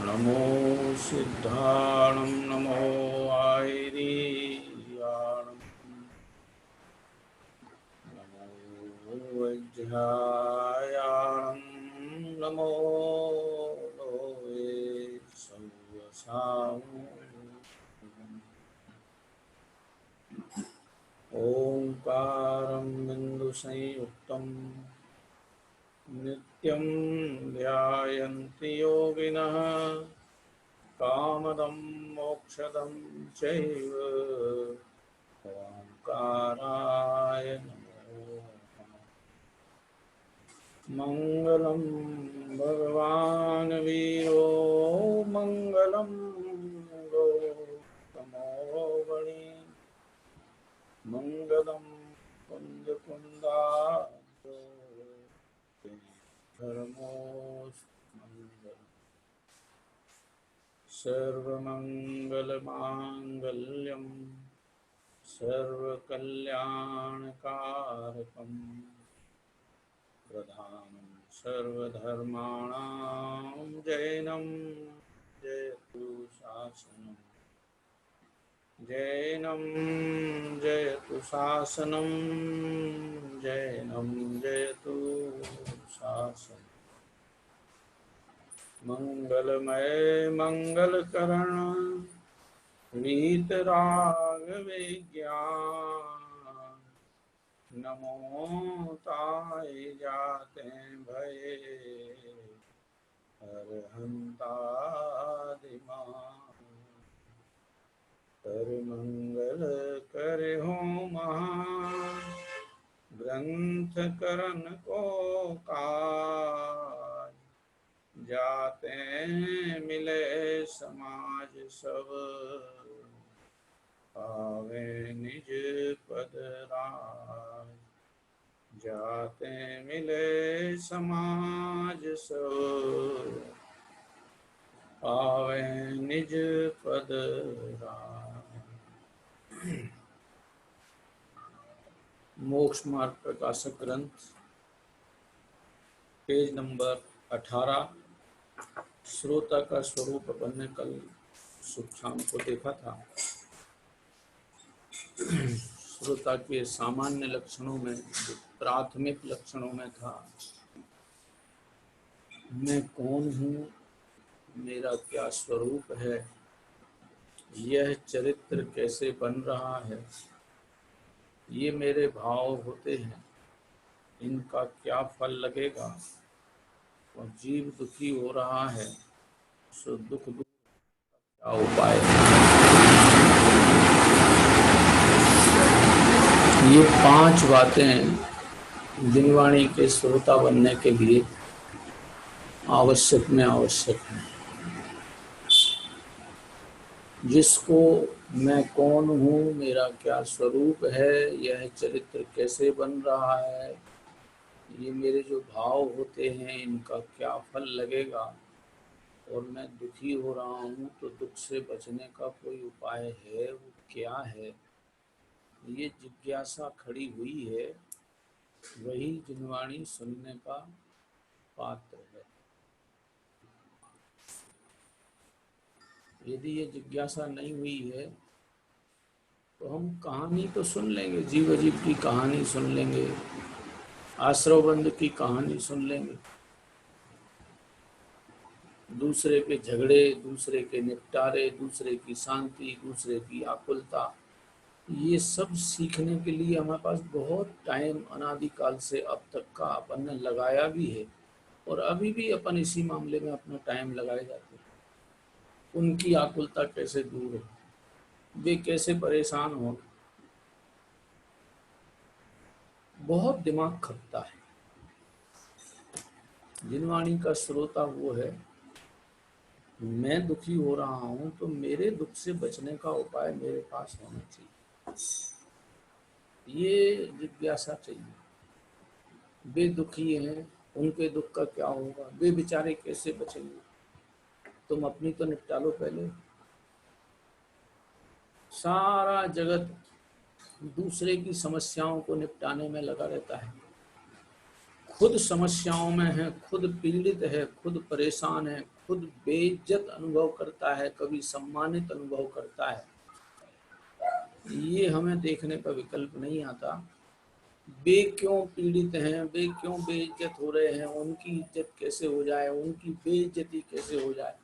नमो सिद्धाणं नमो आयरीयाणं नमो वैज्ञायाणं नमो लोये सव्यसाम् ओंकारं बिन्दुसंयुक्तं नित्यं ध्यायन्ति योगिनः कामदं मोक्षदं चैव ओंकाराय नमो नमः। मंगलं भगवान् वीरो मंगलं गौतमोऽवणि मंगलं कुन्दकुन्दाब्जो धर्मोऽस्मङ्गलम् सर्वमङ्गलमाङ्गल्यं सर्वकल्याणकारकं प्रधानं सर्वधर्माणां जैनं जयतु शासनं जैनं जयतु शासनं जैनं जयतु शासनं मंगलमय मंगलकरण वीतरागविज्ञान नमो ताय जाते भये हरहंतादिमा कर मंगल करे हो महान ग्रंथ करन को काज जाते मिले समाज सब पावे निज पद राज जाते मिले समाज सब पावे निज पद राज। मोक्ष मार्ग प्रकाशक ग्रंथ पेज नंबर 18 श्रोता का स्वरूप अपन ने कल सुखाम को देखा था। श्रोता के सामान्य लक्षणों में प्राथमिक लक्षणों में था मैं कौन हूँ, मेरा क्या स्वरूप है, यह चरित्र कैसे बन रहा है, ये मेरे भाव होते हैं, इनका क्या फल लगेगा, और जीव दुखी हो रहा है सो दुख क्या उपाय। ये 5 बातें दिनवाणी के श्रोता बनने के लिए आवश्यक है। जिसको मैं कौन हूँ, मेरा क्या स्वरूप है, यह चरित्र कैसे बन रहा है, ये मेरे जो भाव होते हैं इनका क्या फल लगेगा, और मैं दुखी हो रहा हूँ तो दुख से बचने का कोई उपाय है, वो क्या है, ये जिज्ञासा खड़ी हुई है, वही जिनवाणी सुनने का पात्र है। यदि ये जिज्ञासा नहीं हुई है तो हम कहानी तो सुन लेंगे, जीव अजीब की कहानी सुन लेंगे, आश्रवबंद की कहानी सुन लेंगे, दूसरे के झगड़े, दूसरे के निपटारे, दूसरे की शांति, दूसरे की आकुलता, ये सब सीखने के लिए हमारे पास बहुत टाइम अनादिकाल से अब तक का अपन ने लगाया भी है, और अभी भी अपन इसी मामले में अपना टाइम लगाए जाते हैं। उनकी आकुलता कैसे दूर हो, वे कैसे परेशान हो, बहुत दिमाग खपता है। जिनवाणी का श्रोता वो है, मैं दुखी हो रहा हूं तो मेरे दुख से बचने का उपाय मेरे पास होना चाहिए, ये जिज्ञासा चाहिए। वे दुखी हैं, उनके दुख का क्या होगा, वे बेचारे कैसे बचेंगे, तुम अपनी तो निपटा लो पहले। सारा जगत दूसरे की समस्याओं को निपटाने में लगा रहता है, खुद समस्याओं में है, खुद पीड़ित है, खुद परेशान है, खुद बेइज्जत अनुभव करता है, कभी सम्मानित अनुभव करता है, ये हमें देखने का विकल्प नहीं आता। वे क्यों पीड़ित हैं, वे क्यों बेइज्जत हो रहे हैं, उनकी इज्जत कैसे हो जाए, उनकी बेइज्जती कैसे हो जाए,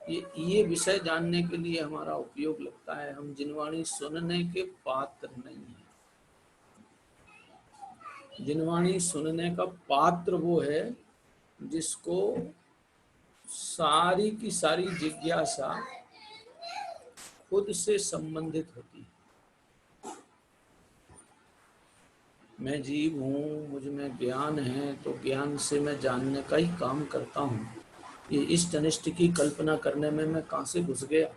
ये विषय जानने के लिए हमारा उपयोग लगता है। हम जिनवाणी सुनने के पात्र नहीं है। जिनवाणी सुनने का पात्र वो है जिसको सारी की सारी जिज्ञासा खुद से संबंधित होती है। मैं जीव हूँ, मुझ में ज्ञान है, तो ज्ञान से मैं जानने का ही काम करता हूँ। ये इष्ट अनिष्ट की कल्पना करने में मैं कहाँ से घुस गया।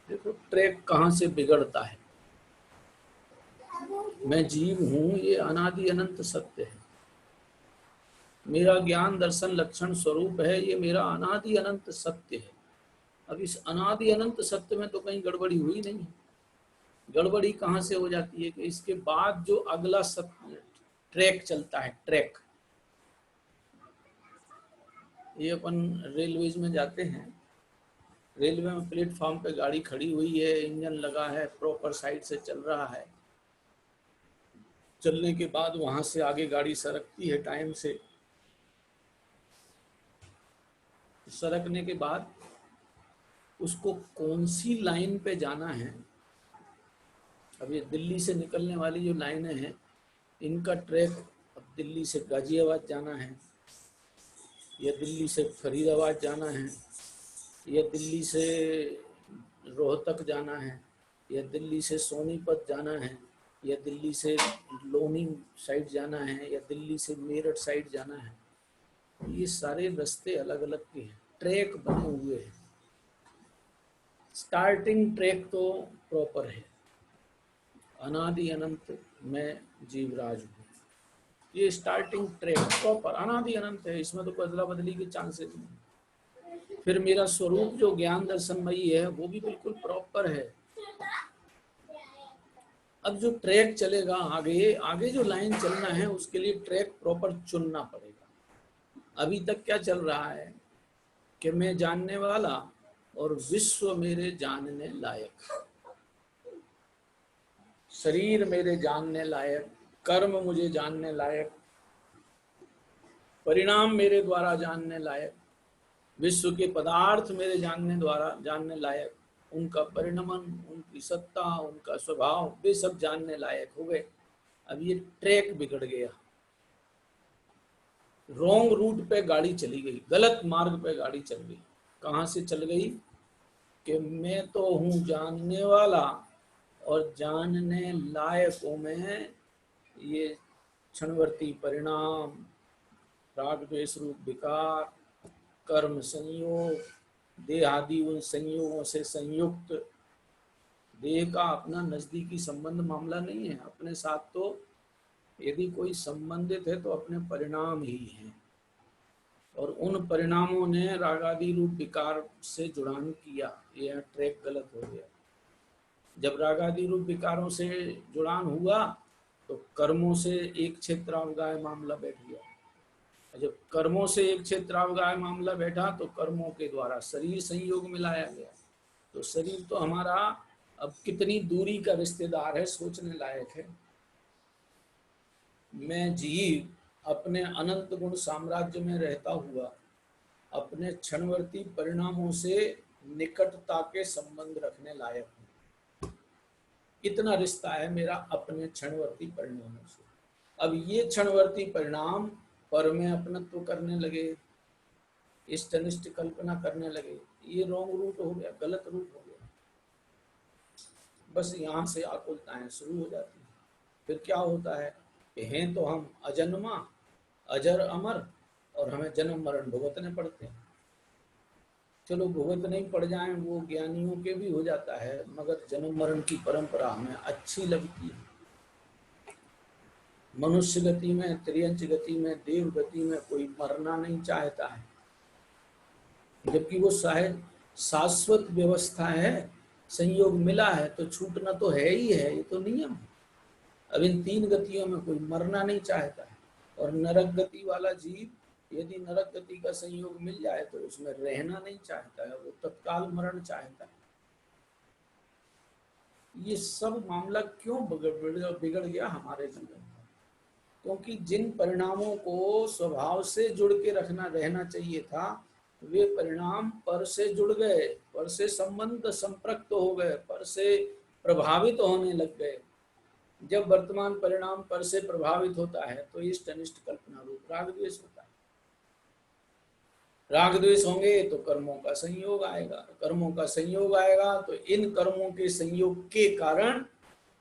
देखो ट्रैक कहाँ से बिगड़ता है। मैं जीव हूँ, ये अनादि अनंत सत्य है। मेरा ज्ञान दर्शन लक्षण स्वरूप है, ये मेरा अनादि अनंत सत्य है। अब इस अनादि अनंत सत्य में तो कहीं गड़बड़ी हुई नहीं है। गड़बड़ी कहाँ से हो जाती है कि इसके बाद जो अगला सत्य ट्रैक चलता है, ट्रैक, ये अपन रेलवेज में जाते हैं, रेलवे में प्लेटफॉर्म पे गाड़ी खड़ी हुई है, इंजन लगा है, प्रॉपर साइड से चल रहा है। चलने के बाद वहां से आगे गाड़ी सरकती है टाइम से। सरकने के बाद उसको कौन सी लाइन पे जाना है। अब ये दिल्ली से निकलने वाली जो लाइनें हैं, इनका ट्रैक अब दिल्ली से गाजियाबाद जाना है, या दिल्ली से फरीदाबाद जाना है, या दिल्ली से रोहतक जाना है, या दिल्ली से सोनीपत जाना है, या दिल्ली से लोनी साइड जाना है, या दिल्ली से मेरठ साइड जाना है। ये सारे रास्ते अलग अलग के हैं, ट्रैक बने हुए हैं। स्टार्टिंग ट्रैक तो प्रॉपर है, अनादि अनंत मैं जीवराज हूँ। ये स्टार्टिंग ट्रैक प्रॉपर अनादि अनंत है, इसमें तो बदला बदली के चांसेस नहीं। फिर मेरा स्वरूप जो ज्ञान दर्शनमयी है वो भी बिल्कुल प्रॉपर है। अब जो ट्रैक चलेगा आगे, आगे जो लाइन चलना है उसके लिए ट्रैक प्रॉपर चुनना पड़ेगा। अभी तक क्या चल रहा है कि मैं जानने वाला और विश्व मेरे जानने लायक, शरीर मेरे जानने लायक, कर्म मुझे जानने लायक, परिणाम मेरे द्वारा जानने लायक, विश्व के पदार्थ मेरे जानने लायक, उनका परिणमन, उनकी सत्ता, उनका स्वभाव, वे सब जानने लायक हो गए। अब ये ट्रैक बिगड़ गया, रॉन्ग रूट पे गाड़ी चली गई, गलत मार्ग पे गाड़ी चल गई। कहाँ से चल गई कि मैं तो हूँ जानने वाला और जानने लायकों में ये क्षणवर्ती परिणाम, राग द्वेष रूप विकार, कर्म संयोग, देह आदि उन संयोगों से संयुक्त। देह का अपना नजदीकी संबंध मामला नहीं है, अपने साथ तो यदि कोई संबंधित है तो अपने परिणाम ही हैं, और उन परिणामों ने रागादि रूप विकार से जुड़ान किया। यह ट्रैक गलत हो गया। जब रागादि रूप विकारों से जुड़ान हुआ तो कर्मों से एक क्षेत्रावगाय मामला बैठ गया। जब कर्मों से एक क्षेत्रावगाय मामला बैठा तो कर्मों के द्वारा शरीर संयोग मिलाया गया। तो शरीर तो हमारा अब कितनी दूरी का रिश्तेदार है, सोचने लायक है। मैं जीव अपने अनंत गुण साम्राज्य में रहता हुआ अपने क्षणवर्ती परिणामों से निकटता के संबंध रखने लायक हूँ। इतना रिश्ता है मेरा अपने क्षणवर्ती परिणामों से। अब ये क्षणवर्ती परिणाम पर में अपनत्व करने लगे, इष्ट अनिष्ट कल्पना करने लगे, ये रॉन्ग रूट हो गया, गलत रूट हो गया। बस यहाँ से आकुलताएं शुरू हो जाती हैं। फिर क्या होता है कि हैं तो हम अजन्मा, अजर अमर, और हमें जन्म मरण भुगतने पड़ते हैं। चलो भुगत नहीं पड़ जाएं, वो ज्ञानियों के भी हो जाता है, मगर जन्म मरण की परंपरा हमें अच्छी लगती है। मनुष्य गति में, त्रियंच गति में, देव गति में कोई मरना नहीं चाहता है, जबकि वो शायद शाश्वत व्यवस्था है। संयोग मिला है तो छूटना तो है ही है, ये तो नियम है। अब इन तीन गतियों में कोई मरना नहीं चाहता है, और नरक गति वाला जीव यदि नरक गति का संयोग मिल जाए तो उसमें रहना नहीं चाहता है, वो तत्काल मरण चाहता है। ये सब मामला क्यों बिगड़ गया हमारे जीवन में? क्योंकि जिन परिणामों को स्वभाव से जुड़ के रखना रहना चाहिए था, वे परिणाम पर से जुड़ गए, पर से संबंध संपृक्त हो गए, पर से प्रभावित होने लग गए। जब वर्तमान परिणाम पर से प्रभावित होता है तो इष्ट अनिष्ट कल्पना रूप राग द्वेष होता है। राग द्वेष होंगे तो कर्मों का संयोग आएगा, कर्मों का संयोग आएगा तो इन कर्मों के संयोग के कारण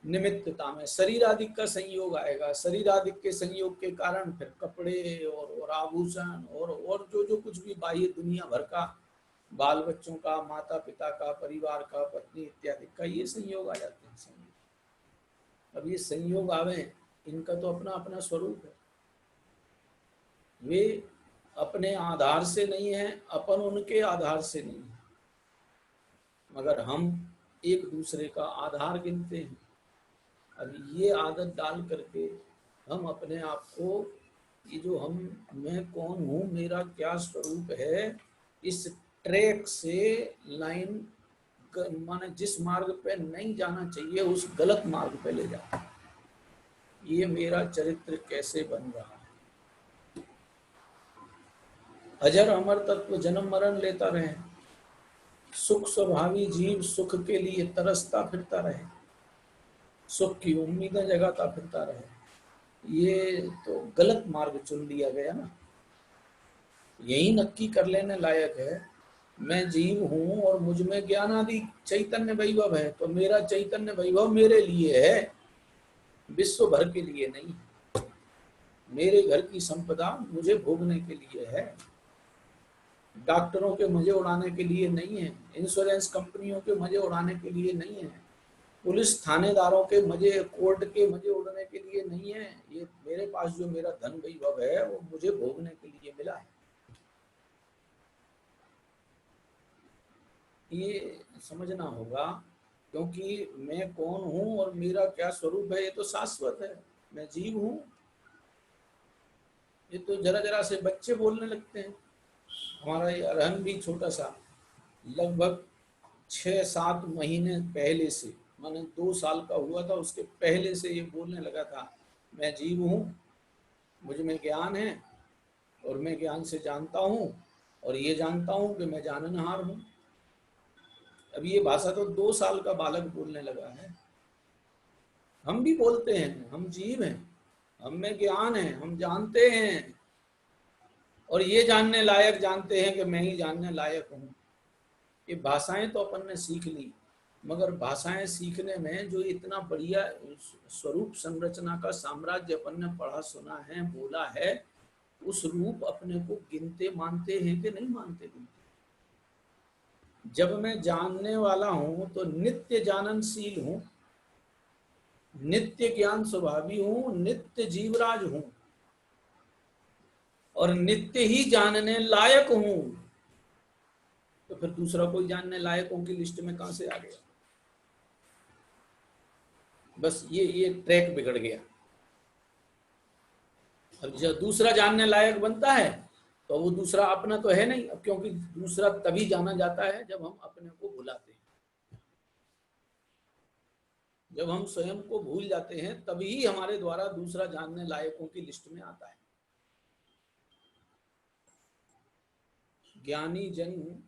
निमित्तता में शरीर आदि का संयोग आएगा, शरीर आदि के संयोग के कारण फिर कपड़े और आभूषण और जो जो कुछ भी बाह्य दुनिया भर का, बाल बच्चों का, माता पिता का, परिवार का, पत्नी इत्यादि का ये संयोग आ जाते हैं। संयोग, अब ये संयोग आवे, इनका तो अपना अपना स्वरूप है, वे अपने आधार से नहीं है, अपन उनके आधार से नहीं है, मगर हम एक दूसरे का आधार गिनते हैं। अब ये आदत डाल करके हम अपने आप को, ये जो मैं कौन हूँ, मेरा क्या स्वरूप है, इस ट्रैक से लाइन माने जिस मार्ग पे नहीं जाना चाहिए उस गलत मार्ग पे ले जाता है। ये मेरा चरित्र कैसे बन रहा है? अजर अमर तत्व जन्म मरण लेता रहे, सुख स्वभावी जीव सुख के लिए तरसता फिरता रहे, सुख की उम्मीदें जगाता फिरता रहे, ये तो गलत मार्ग चुन लिया गया ना। यही नक्की कर लेने लायक है, मैं जीव हूं और मुझ में ज्ञान आदि चैतन्य वैभव है, तो मेरा चैतन्य वैभव मेरे लिए है, विश्व भर के लिए नहीं। मेरे घर की संपदा मुझे भोगने के लिए है, डॉक्टरों के मजे उड़ाने के लिए नहीं है, इंश्योरेंस कंपनियों के मजे उड़ाने के लिए नहीं है, पुलिस थानेदारों के मजे, कोर्ट के मजे उड़ने के लिए नहीं है। ये मेरे पास जो मेरा धन वैभव है वो मुझे भोगने के लिए मिला है। ये समझना होगा, क्योंकि मैं कौन हूं और मेरा क्या स्वरूप है ये तो शाश्वत है। मैं जीव हूं, ये तो जरा जरा से बच्चे बोलने लगते हैं। हमारा ये अरहन भी छोटा सा, लगभग 6-7 महीने पहले से, माने 2 साल का हुआ था उसके पहले से ये बोलने लगा था, मैं जीव हूँ, मुझ में ज्ञान है और मैं ज्ञान से जानता हूँ और ये जानता हूँ कि मैं जाननहार हूँ। अब ये भाषा तो 2 साल का बालक बोलने लगा है। हम भी बोलते हैं, हम जीव हैं, हम में ज्ञान है, हम जानते हैं और ये जानने लायक जानते हैं कि मैं ही जानने लायक हूँ। ये भाषाएं तो अपन ने सीख ली, मगर भाषाएं सीखने में जो इतना बढ़िया स्वरूप संरचना का साम्राज्य अपन ने पढ़ा सुना है, बोला है, उस रूप अपने को गिनते मानते हैं कि नहीं मानते? जब मैं जानने वाला हूं तो नित्य जाननशील हूं, नित्य ज्ञान स्वभावी हूं, नित्य जीवराज हूं और नित्य ही जानने लायक हूं, तो फिर दूसरा कोई जानने लायकों की लिस्ट में कहां से आ गया? बस ये ट्रैक बिगड़ गया। अब जब दूसरा जानने लायक बनता है तो वो दूसरा अपना तो है नहीं, अब क्योंकि दूसरा तभी जाना जाता है जब हम अपने को भुलाते हैं। जब हम स्वयं को भूल जाते हैं तभी हमारे द्वारा दूसरा जानने लायकों की लिस्ट में आता है। ज्ञानी जन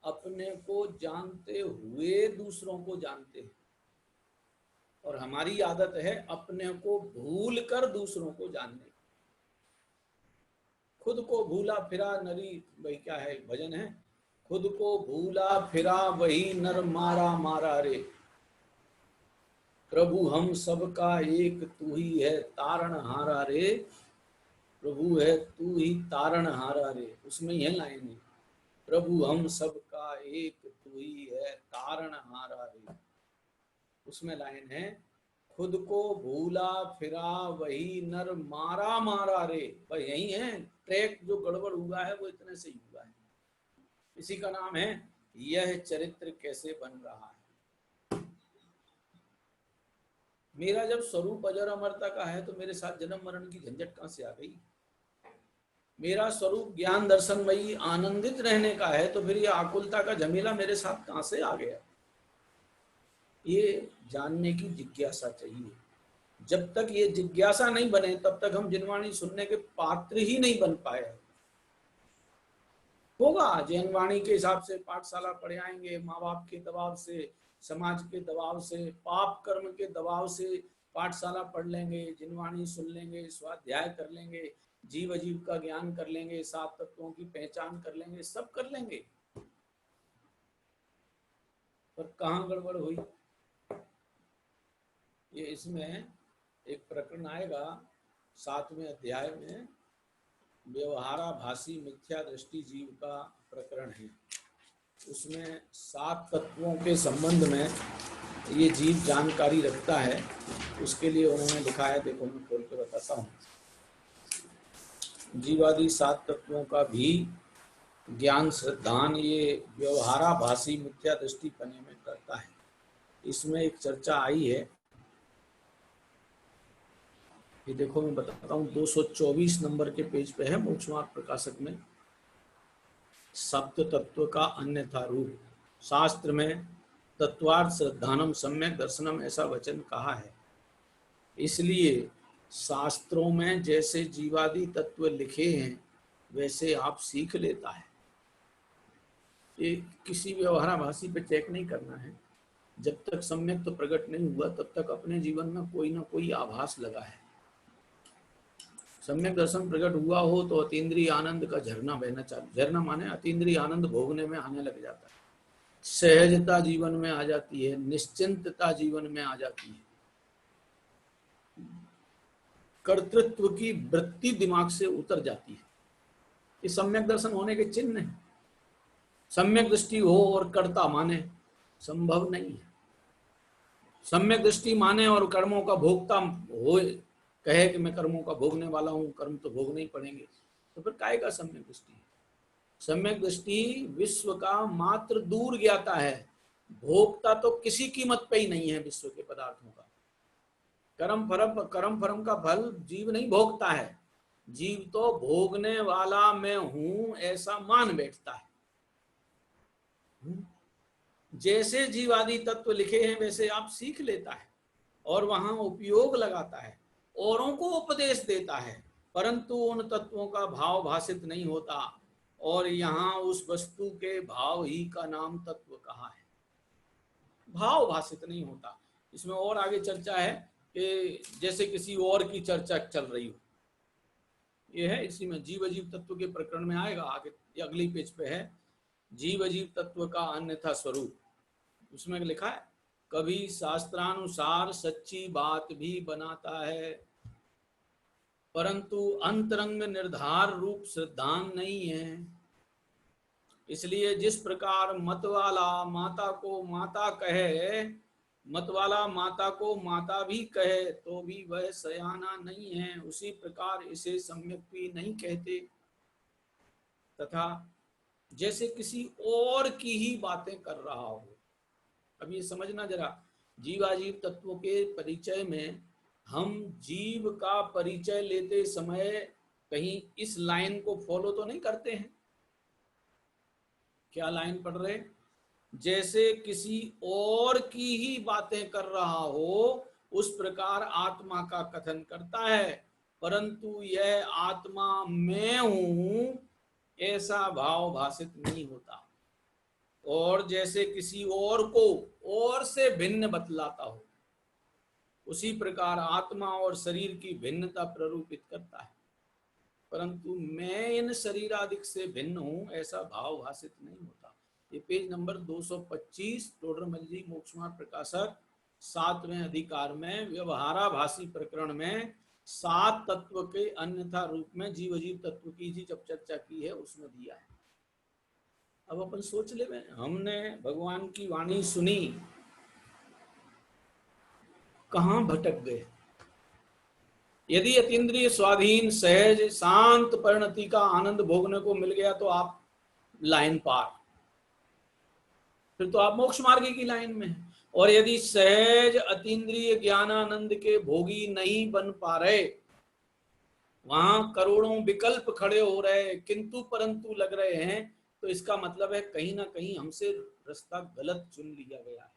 अपने को जानते हुए दूसरों को जानते हैं और हमारी आदत है अपने को भूल कर दूसरों को जानने। खुद को भूला फिरा नरी, वही क्या है भजन है, खुद को भूला फिरा वही नर मारा मारा रे, प्रभु हम सबका एक तू ही है तारण हारा रे, प्रभु है तू ही तारण हारा रे। उसमें यह लाइन है, प्रभु हम सबका एक तू ही है तारण हारा रे। उसमें लाइन है, खुद को भूला फिरा वही नर मारा मारा रे। पर यही है ट्रैक जो गड़बड़ हुआ है वो इतने से ही हुआ है। इसी का नाम है यह चरित्र कैसे बन रहा है। मेरा जब स्वरूप अजर अमरता का है तो मेरे साथ जन्म मरण की झंझट कहां से आ गई? मेरा स्वरूप ज्ञान दर्शनमयी आनंदित रहने का है तो फिर ये आकुलता का झमेला मेरे साथ कहां से आ गया? ये जानने की जिज्ञासा चाहिए। जब तक ये जिज्ञासा नहीं बने तब तक हम जिनवाणी सुनने के पात्र ही नहीं बन पाए। होगा जैनवाणी के हिसाब से पाठशाला पढ़े आएंगे, माँ बाप के दबाव से, समाज के दबाव से, पाप कर्म के दबाव से पाठशाला पढ़ लेंगे, जिनवाणी सुन लेंगे, स्वाध्याय कर लेंगे, जीव अजीव का ज्ञान कर लेंगे, 7 तत्वों की पहचान कर लेंगे, सब कर लेंगे, पर कहाँ गड़बड़ हुई? ये इसमें एक प्रकरण आएगा 7वें अध्याय में, व्यवहाराभासी मिथ्या दृष्टि जीव का प्रकरण है। उसमें 7 तत्वों के संबंध में ये जीव जानकारी रखता है। उसके लिए उन्होंने लिखा है, देखो मैं खोल के बताता हूँ। जीवादि 7 तत्वों का भी ज्ञान श्रद्धान ये व्यवहाराभासी मिथ्या दृष्टि पने में करता है। इसमें एक चर्चा आई है, ये देखो मैं बताता हूँ, 224 नंबर के पेज पे है मोक्षमार्ग प्रकाशक में। सप्त तत्व का अन्यथा रूप, शास्त्र में तत्वार्थ श्रद्धानम सम्यक दर्शनम ऐसा वचन कहा है। इसलिए शास्त्रों में जैसे जीवादि तत्व लिखे हैं वैसे आप सीख लेता है। ये किसी व्यवहाराभासी पे चेक नहीं करना है। जब तक सम्यक तो प्रकट नहीं हुआ तब तक अपने जीवन में कोई ना कोई आभास लगा है। सम्यक दर्शन प्रकट हुआ हो तो अतीन्द्रिय आनंद का झरना बहना चालू, झरना माने अतीन्द्रिय आनंद भोगने में आने लग जाता है, सहजता जीवन में आ जाती है, निश्चिंतता जीवन में आ जाती है, कर्तृत्व की वृत्ति दिमाग से उतर जाती है। ये सम्यक दर्शन होने के चिन्ह है। सम्यक दृष्टि हो और कर्ता माने संभव नहीं है। सम्यक दृष्टि माने और कर्मों का भोगता हो, कहे कि मैं कर्मों का भोगने वाला हूं, कर्म तो भोगने ही पड़ेंगे, तो फिर काय का सम्यक दृष्टि? सम्यक दृष्टि विश्व का मात्र दूर ज्ञाता है, भोगता तो किसी कीमत पे ही नहीं है विश्व के पदार्थों का। कर्म फरम का फल जीव नहीं भोगता है, जीव तो भोगने वाला मैं हूं ऐसा मान बैठता है। जैसे जीवादि तत्व लिखे हैं वैसे आप सीख लेता है और वहां उपयोग लगाता है, औरों को उपदेश देता है, परंतु उन तत्वों का भाव भाषित नहीं होता। और यहाँ उस वस्तु के भाव ही का नाम तत्व कहा है, भाव भाषित नहीं होता। इसमें और आगे चर्चा है कि जैसे किसी और की चर्चा चल रही हो, ये है इसी में जीव अजीव तत्व के प्रकरण में आएगा। आगे अगली पेज पे है जीव अजीव तत्व का अन्यथा स्वरूप। उसमें लिखा है कभी शास्त्रानुसार सच्ची बात भी बनाता है, परंतु अंतरंग निर्धार रूप श्रद्धान नहीं है। इसलिए जिस प्रकार मतवाला माता को माता कहे, मतवाला माता को माता भी कहे तो भी वह सयाना नहीं है, उसी प्रकार इसे सम्यक भी नहीं कहते। तथा जैसे किसी और की ही बातें कर रहा हो। अब ये समझना जरा, जीवाजीव तत्वों के परिचय में हम जीव का परिचय लेते समय कहीं इस लाइन को फॉलो तो नहीं करते हैं? क्या लाइन पढ़ रहे? जैसे किसी और की ही बातें कर रहा हो उस प्रकार आत्मा का कथन करता है, परंतु यह आत्मा मैं हूं ऐसा भाव भाषित नहीं होता। और जैसे किसी और को और से भिन्न बतलाता हो, उसी प्रकार आत्मा और शरीर की भिन्नता प्ररूपित करता है, परंतु मैं इन शरीरादिक से भिन्न हूं ऐसा भाव भाषित नहीं होता। ये पेज नंबर 225 टोडरमल जी मोक्षमार्ग प्रकाशक 7वें अधिकार में व्यवहाराभासी प्रकरण में 7 तत्व के अन्यथा रूप में जीव अजीव तत्व की जी जब चर्चा की है उसमें दिया है। अब अपन सोच ले, हमने भगवान की वाणी सुनी, कहां भटक गए? यदि अतीन्द्रिय स्वाधीन सहज शांत परिणति का आनंद भोगने को मिल गया तो आप लाइन पार, फिर तो आप मोक्ष मार्ग की लाइन में हैं। और यदि सहज अतीन्द्रिय ज्ञानानंद के भोगी नहीं बन पा रहे, वहां करोड़ों विकल्प खड़े हो रहे, किंतु परंतु लग रहे हैं, तो इसका मतलब है कहीं ना कहीं हमसे रास्ता गलत चुन लिया गया है।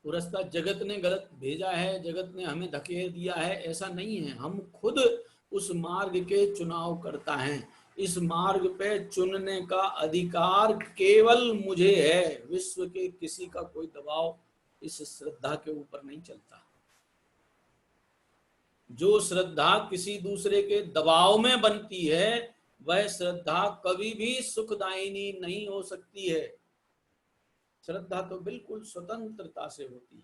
वो रास्ता जगत ने गलत भेजा है, जगत ने हमें धकेल दिया है, ऐसा नहीं है। हम खुद उस मार्ग के चुनाव करता है। इस मार्ग पे चुनने का अधिकार केवल मुझे है। विश्व के किसी का कोई दबाव इस श्रद्धा के ऊपर नहीं चलता। जो श्रद्धा किसी दूसरे के दबाव में बनती है, वह श्रद्धा कभी भी सुखदायिनी नहीं हो सकती है। श्रद्धा तो बिल्कुल स्वतंत्रता से होती है,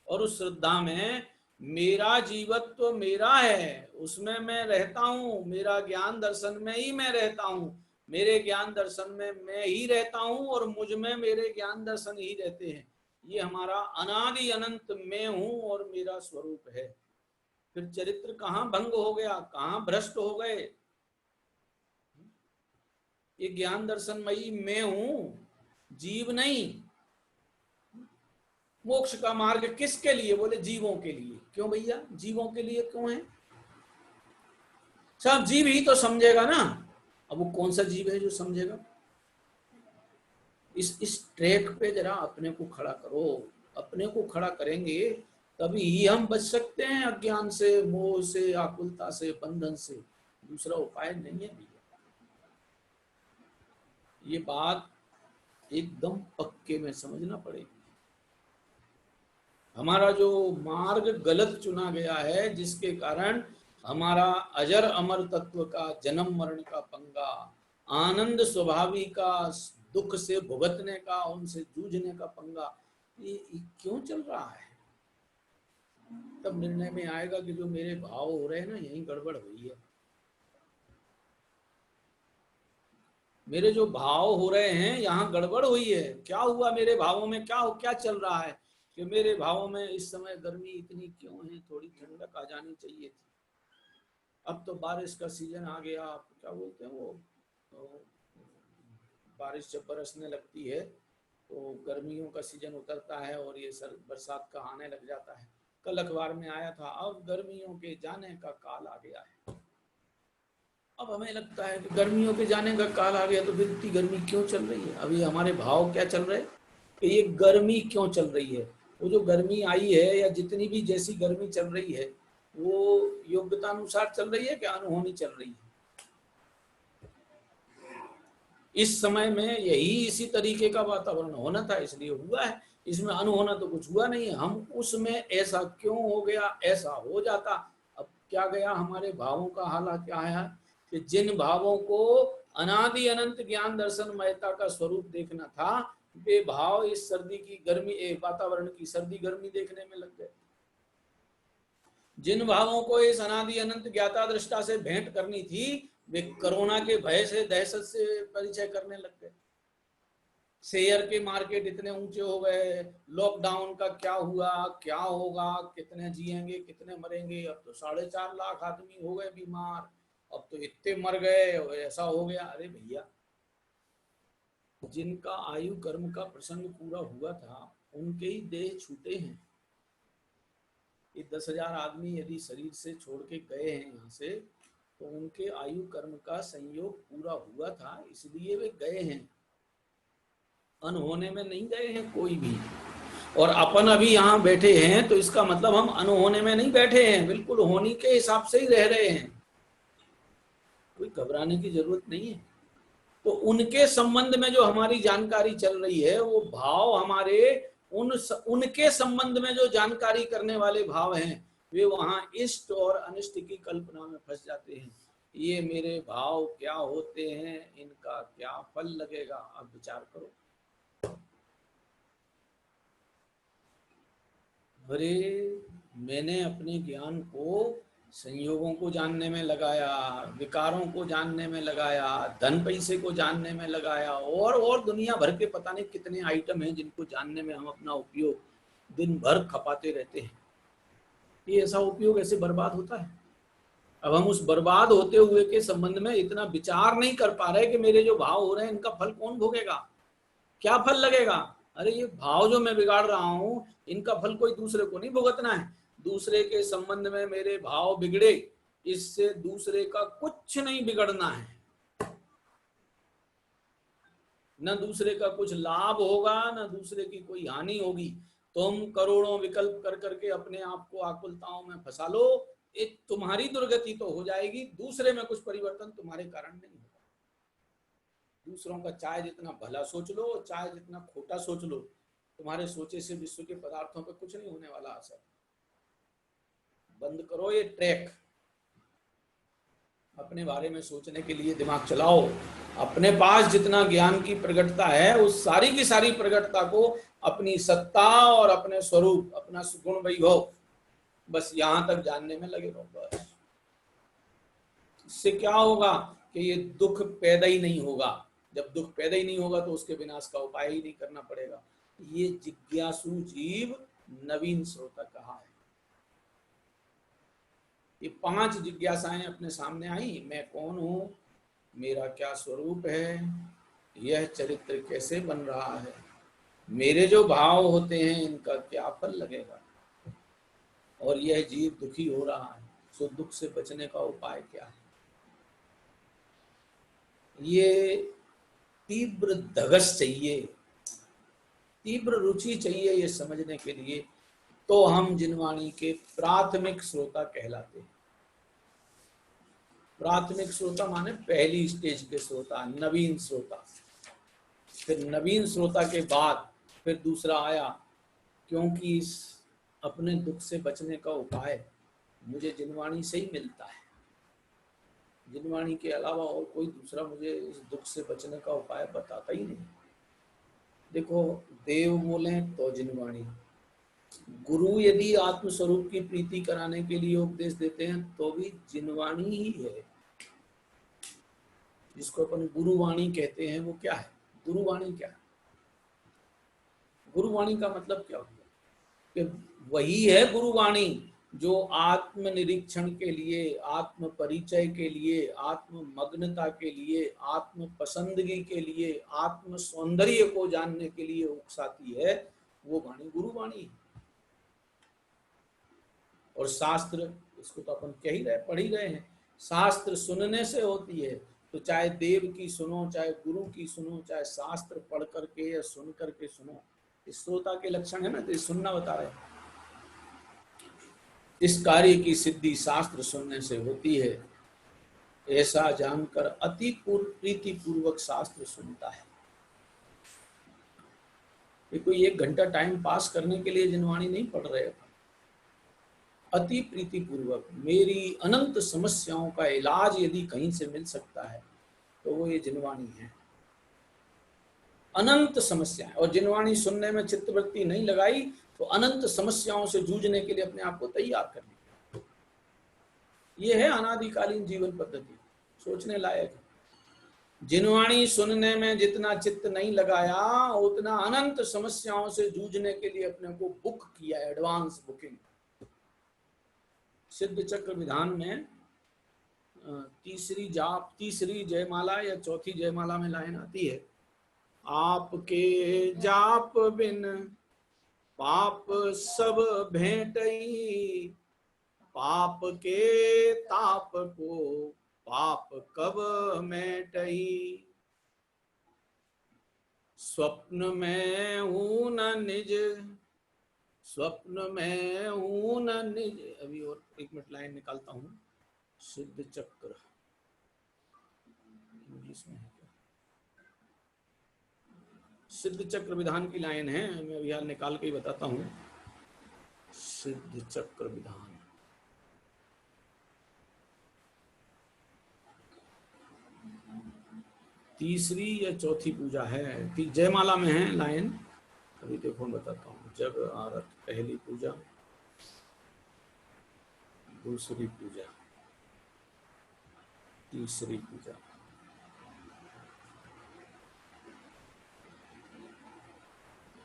और उस श्रद्धा में मेरा जीवत्व मेरा है, उसमें मैं रहता हूँ। मेरा ज्ञान दर्शन में ही मैं रहता हूँ, मेरे ज्ञान दर्शन में मैं ही रहता हूँ, और मुझ में मेरे ज्ञान दर्शन ही रहते हैं। ये हमारा अनादि अनंत मैं हूँ और मेरा स्वरूप है। फिर चरित्र कहाँ भंग हो गया, कहाँ भ्रष्ट हो गए? ये ज्ञान दर्शनमयी मैं हूँ, जीव नहीं। मोक्ष का मार्ग किसके लिए? बोले जीवों के लिए। क्यों भैया, जीवों के लिए क्यों है? सब जीव ही तो समझेगा ना। अब वो कौन सा जीव है जो समझेगा? इस ट्रैक पे जरा अपने को खड़ा करो। अपने को खड़ा करेंगे तभी ही हम बच सकते हैं अज्ञान से, मोह से, आकुलता से, बंधन से। दूसरा उपाय नहीं है भैया। ये बात एकदम पक्के में समझना पड़ेगी। हमारा जो मार्ग गलत चुना गया है, जिसके कारण हमारा अजर अमर तत्व का जन्म मरण का पंगा, आनंद स्वभावी का दुख से भुगतने का, उनसे जूझने का पंगा, ये क्यों चल रहा है? तब निर्णय में आएगा कि जो मेरे भाव हो रहे हैं ना, यही गड़बड़ हुई है। मेरे जो भाव हो रहे हैं यहाँ गड़बड़ हुई है। क्या हुआ मेरे भावों में? क्या चल रहा है कि मेरे भावों में इस समय गर्मी इतनी क्यों है? थोड़ी ठंडक आ जानी चाहिए थी। अब तो बारिश का सीजन आ गया। आप क्या बोलते हैं वो, तो बारिश जब बरसने लगती है तो गर्मियों का सीजन उतरता है और ये बरसात का आने लग जाता है। कल अखबार में आया था, अब गर्मियों के जाने का काल आ गया है। अब हमें लगता है कि गर्मियों के जाने का काल आ गया, तो फिर इतनी गर्मी क्यों चल रही है? अभी हमारे भाव क्या चल रहे हैं कि ये गर्मी क्यों चल रही है? वो जो गर्मी आई है, या जितनी भी जैसी गर्मी चल रही है, वो योग्यता अनुसार चल रही है कि अनहोनी चल रही है? इस समय में यही इसी तरीके का वातावरण होना था, इसलिए हुआ है। इसमें अनहोना तो कुछ हुआ नहीं है। हम उसमें ऐसा क्यों हो गया? ऐसा हो जाता। अब क्या गया, हमारे भावों का हाल क्या है कि जिन भावों को अनादि अनंत ज्ञान दर्शन महता का स्वरूप देखना था, वे भाव इस सर्दी की गर्मी, वातावरण की सर्दी गर्मी देखने में लग गए। जिन भावों को इस अनादि अनंत ज्ञाता दृष्टा से भेंट करनी थी, वे कोरोना के भय से, दहशत से परिचय करने लग गए। शेयर के मार्केट इतने ऊंचे हो गए, लॉकडाउन का क्या हुआ, क्या होगा, कितने जिएंगे, कितने मरेंगे। अब तो 4.5 लाख आदमी हो गए बीमार, अब तो इतने मर गए, ऐसा हो गया। अरे भैया, जिनका आयु कर्म का प्रसंग पूरा हुआ था, उनके ही देह छूटे हैं। ये 10,000 आदमी यदि शरीर से छोड़ के गए हैं यहाँ से, तो उनके आयु कर्म का संयोग पूरा हुआ था, इसलिए वे गए हैं। अनहोने में नहीं गए हैं कोई भी। और अपन अभी यहाँ बैठे हैं तो इसका मतलब हम अनहोने में नहीं बैठे हैं, बिल्कुल होनी के हिसाब से ही रह रहे हैं। कोई घबराने की जरूरत नहीं है। तो उनके संबंध में जो हमारी जानकारी चल रही है, वो भाव हमारे उनके संबंध में जो जानकारी करने वाले भाव हैं, वे वहां इष्ट और अनिष्ट की कल्पना में फंस जाते हैं। ये मेरे भाव क्या होते हैं, इनका क्या फल लगेगा? अब विचार करो। अरे, मैंने अपने ज्ञान को संयोगों को जानने में लगाया, विकारों को जानने में लगाया, धन पैसे को जानने में लगाया, और दुनिया भर के पता नहीं कितने आइटम हैं जिनको जानने में हम अपना उपयोग दिन भर खपाते रहते हैं। ये ऐसा उपयोग ऐसे बर्बाद होता है। अब हम उस बर्बाद होते हुए के संबंध में इतना विचार नहीं कर पा रहे कि मेरे जो भाव हो रहे हैं, इनका फल कौन भोगेगा, क्या फल लगेगा? अरे ये भाव जो मैं बिगाड़ रहा हूं, इनका फल कोई दूसरे को नहीं भुगतना है। दूसरे के संबंध में मेरे भाव बिगड़े, इससे दूसरे का कुछ नहीं बिगड़ना है, न दूसरे का कुछ लाभ होगा, न दूसरे की कोई हानि होगी। तुम करोड़ों विकल्प कर करके अपने आप को आकुलताओं में फंसा लो, एक तुम्हारी दुर्गति तो हो जाएगी, दूसरे में कुछ परिवर्तन तुम्हारे कारण नहीं होगा। दूसरों का चाहे जितना भला सोच लो, चाहे जितना खोटा सोच लो, तुम्हारे सोचे से विश्व के पदार्थों पे कुछ नहीं होने वाला असर। बंद करो ये ट्रैक, अपने बारे में सोचने के लिए दिमाग चलाओ। अपने पास जितना ज्ञान की प्रगटता है, उस सारी की सारी प्रगटता को अपनी सत्ता और अपने स्वरूप, अपना गुण वैभव, बस यहां तक जानने में लगे रहो बस। इससे क्या होगा कि ये दुख पैदा ही नहीं होगा। जब दुख पैदा ही नहीं होगा तो उसके विनाश का उपाय ही नहीं करना पड़ेगा। ये जिज्ञासु जीव नवीन श्रोता कहा है। ये 5 जिज्ञासाएं अपने सामने आई। मैं कौन हूं, मेरा क्या स्वरूप है, यह चरित्र कैसे बन रहा है, मेरे जो भाव होते हैं इनका क्या फल लगेगा, और यह जीव दुखी हो रहा है, सो दुख से बचने का उपाय क्या है। ये तीव्र धगस चाहिए, तीव्र रुचि चाहिए ये समझने के लिए, तो हम जिनवाणी के प्राथमिक श्रोता कहलाते हैं। प्राथमिक श्रोता माने पहली स्टेज के श्रोता, नवीन श्रोता। फिर नवीन श्रोता के बाद फिर दूसरा आया, क्योंकि इस अपने दुख से बचने का उपाय मुझे जिनवाणी से ही मिलता है। जिनवाणी के अलावा और कोई दूसरा मुझे इस दुख से बचने का उपाय बताता ही नहीं। देखो, देव बोले तो जिनवाणी, गुरु यदि आत्मस्वरूप की प्रीति कराने के लिए उपदेश देते हैं तो भी जिनवाणी ही है। जिसको अपन गुरुवाणी कहते हैं वो क्या है? गुरुवाणी क्या है? गुरुवाणी का मतलब क्या हुआ कि वही है गुरुवाणी जो आत्मनिरीक्षण के लिए, आत्म परिचय के लिए, आत्म मग्नता के लिए, आत्म पसंदगी के लिए, आत्म सौंदर्य को जानने के लिए उकसाती है। वो वाणी गुरुवाणी है। और शास्त्र, इसको तो अपन कह ही रहे, पढ़ ही रहे हैं, शास्त्र सुनने से होती है। तो चाहे देव की सुनो, चाहे गुरु की सुनो, चाहे शास्त्र पढ़ करके या सुन करके सुनो, इस श्रोता के लक्षण है ना, तो सुनना बता रहे हैं। इस कार्य की सिद्धि शास्त्र सुनने से होती है, ऐसा जानकर अति प्रीति पूर्वक शास्त्र सुनता है। ये कोई 1 घंटा टाइम पास करने के लिए जिनवाणी नहीं पढ़ रहे, अति प्रीति पूर्वक। मेरी अनंत समस्याओं का इलाज यदि कहीं से मिल सकता है तो वो ये जिनवाणी है। अनंत समस्याएं, और जिनवाणी सुनने में चित्तवृत्ति नहीं लगाई तो अनंत समस्याओं से जूझने के लिए अपने आप को तैयार कर लिया। ये है अनादिकालीन जीवन पद्धति, सोचने लायक। जिनवाणी सुनने में जितना चित्त नहीं लगाया, उतना अनंत समस्याओं से जूझने के लिए अपने को बुक किया, एडवांस बुकिंग। सिद्ध चक्र विधान में तीसरी जयमाला या चौथी जयमाला में लाइन आती है, आपके जाप बिन पाप सब भेंटई, पाप के ताप को पाप कब मेटई, स्वप्न में हूं न निज, स्वप्न में हूं न निज। अभी और 1 मिनट लाइन निकालता हूं। सिद्ध चक्र इंग्लिश में है क्या? सिद्ध चक्र विधान की लाइन है, मैं अभी हाल निकाल के ही बताता हूं। सिद्ध चक्र विधान, तीसरी या चौथी पूजा है, जयमाला में है लाइन। अभी देखो मैं बताता हूँ। जग आरत पहली पूजा, दूसरी पूजा, तीसरी पूजा,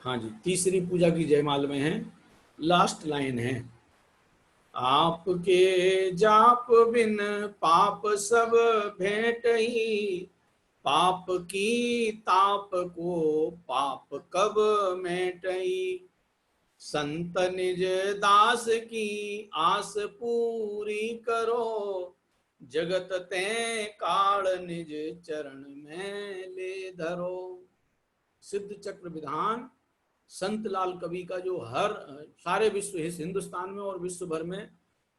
हाँ जी, तीसरी पूजा की जयमाल में है, लास्ट लाइन है, आपके जाप बिन पाप सब भेंटई, पाप की ताप को पाप कब मेटई, संत निज दास की आस पूरी करो, जगत ते काल निज चरण में ले धरो। सिद्ध चक्र विधान संत लाल कवि का जो हर सारे विश्व हिंदुस्तान में और विश्व भर में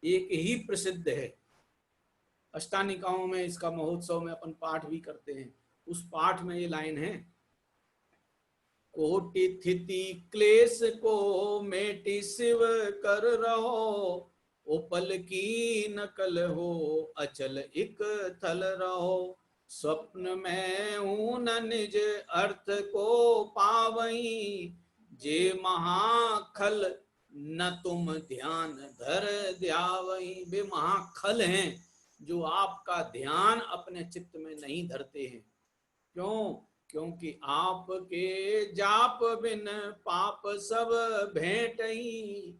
एक ही प्रसिद्ध है। अष्टानिकाओं में इसका महोत्सव में अपन पाठ भी करते हैं। उस पाठ में ये लाइन है, कोटि थिति क्लेश को मेटि शिव कर रहो, उपल की नकल हो अचल एक थल रहो, स्वप्न में हूं न निज अर्थ को पावई, जे महाखल न तुम ध्यान धर ध्यावई। वे महाखल हैं जो आपका ध्यान अपने चित्त में नहीं धरते हैं। क्यों? क्योंकि आपके जाप बिन पाप सब भेंटई।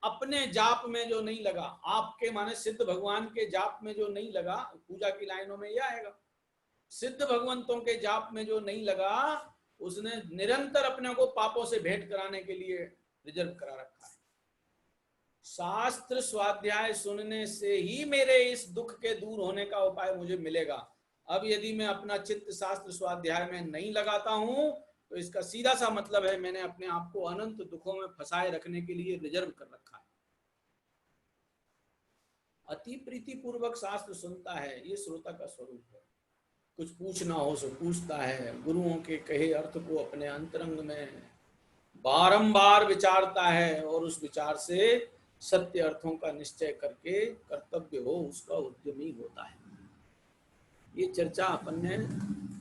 अपने जाप में जो नहीं लगा, आपके माने सिद्ध भगवान के जाप में जो नहीं लगा, पूजा की लाइनों में यह आएगा, सिद्ध भगवंतों के जाप में जो नहीं लगा, उसने निरंतर अपने को पापों से भेंट कराने के लिए रिजर्व करा रखा है। शास्त्र स्वाध्याय सुनने से ही मेरे इस दुख के दूर होने का उपाय मुझे मिलेगा। अब यदि मैं अपना चित्त शास्त्र स्वाध्याय में नहीं लगाता हूं, तो इसका सीधा सा मतलब है मैंने अपने आप को अनंत दुखों में फंसाए रखने के लिए रिजर्व कर रखा है। अति प्रीति पूर्वक शास्त्र सुनता है, ये श्रोता का स्वरूप है। कुछ पूछना हो सो पूछता है, गुरुओं के कहे अर्थ को अपने अंतरंग में बारंबार विचारता है, और उस विचार से सत्य अर्थों का निश्चय करके कर्तव्य हो उसका उद्यमी होता है। ये चर्चा अपन ने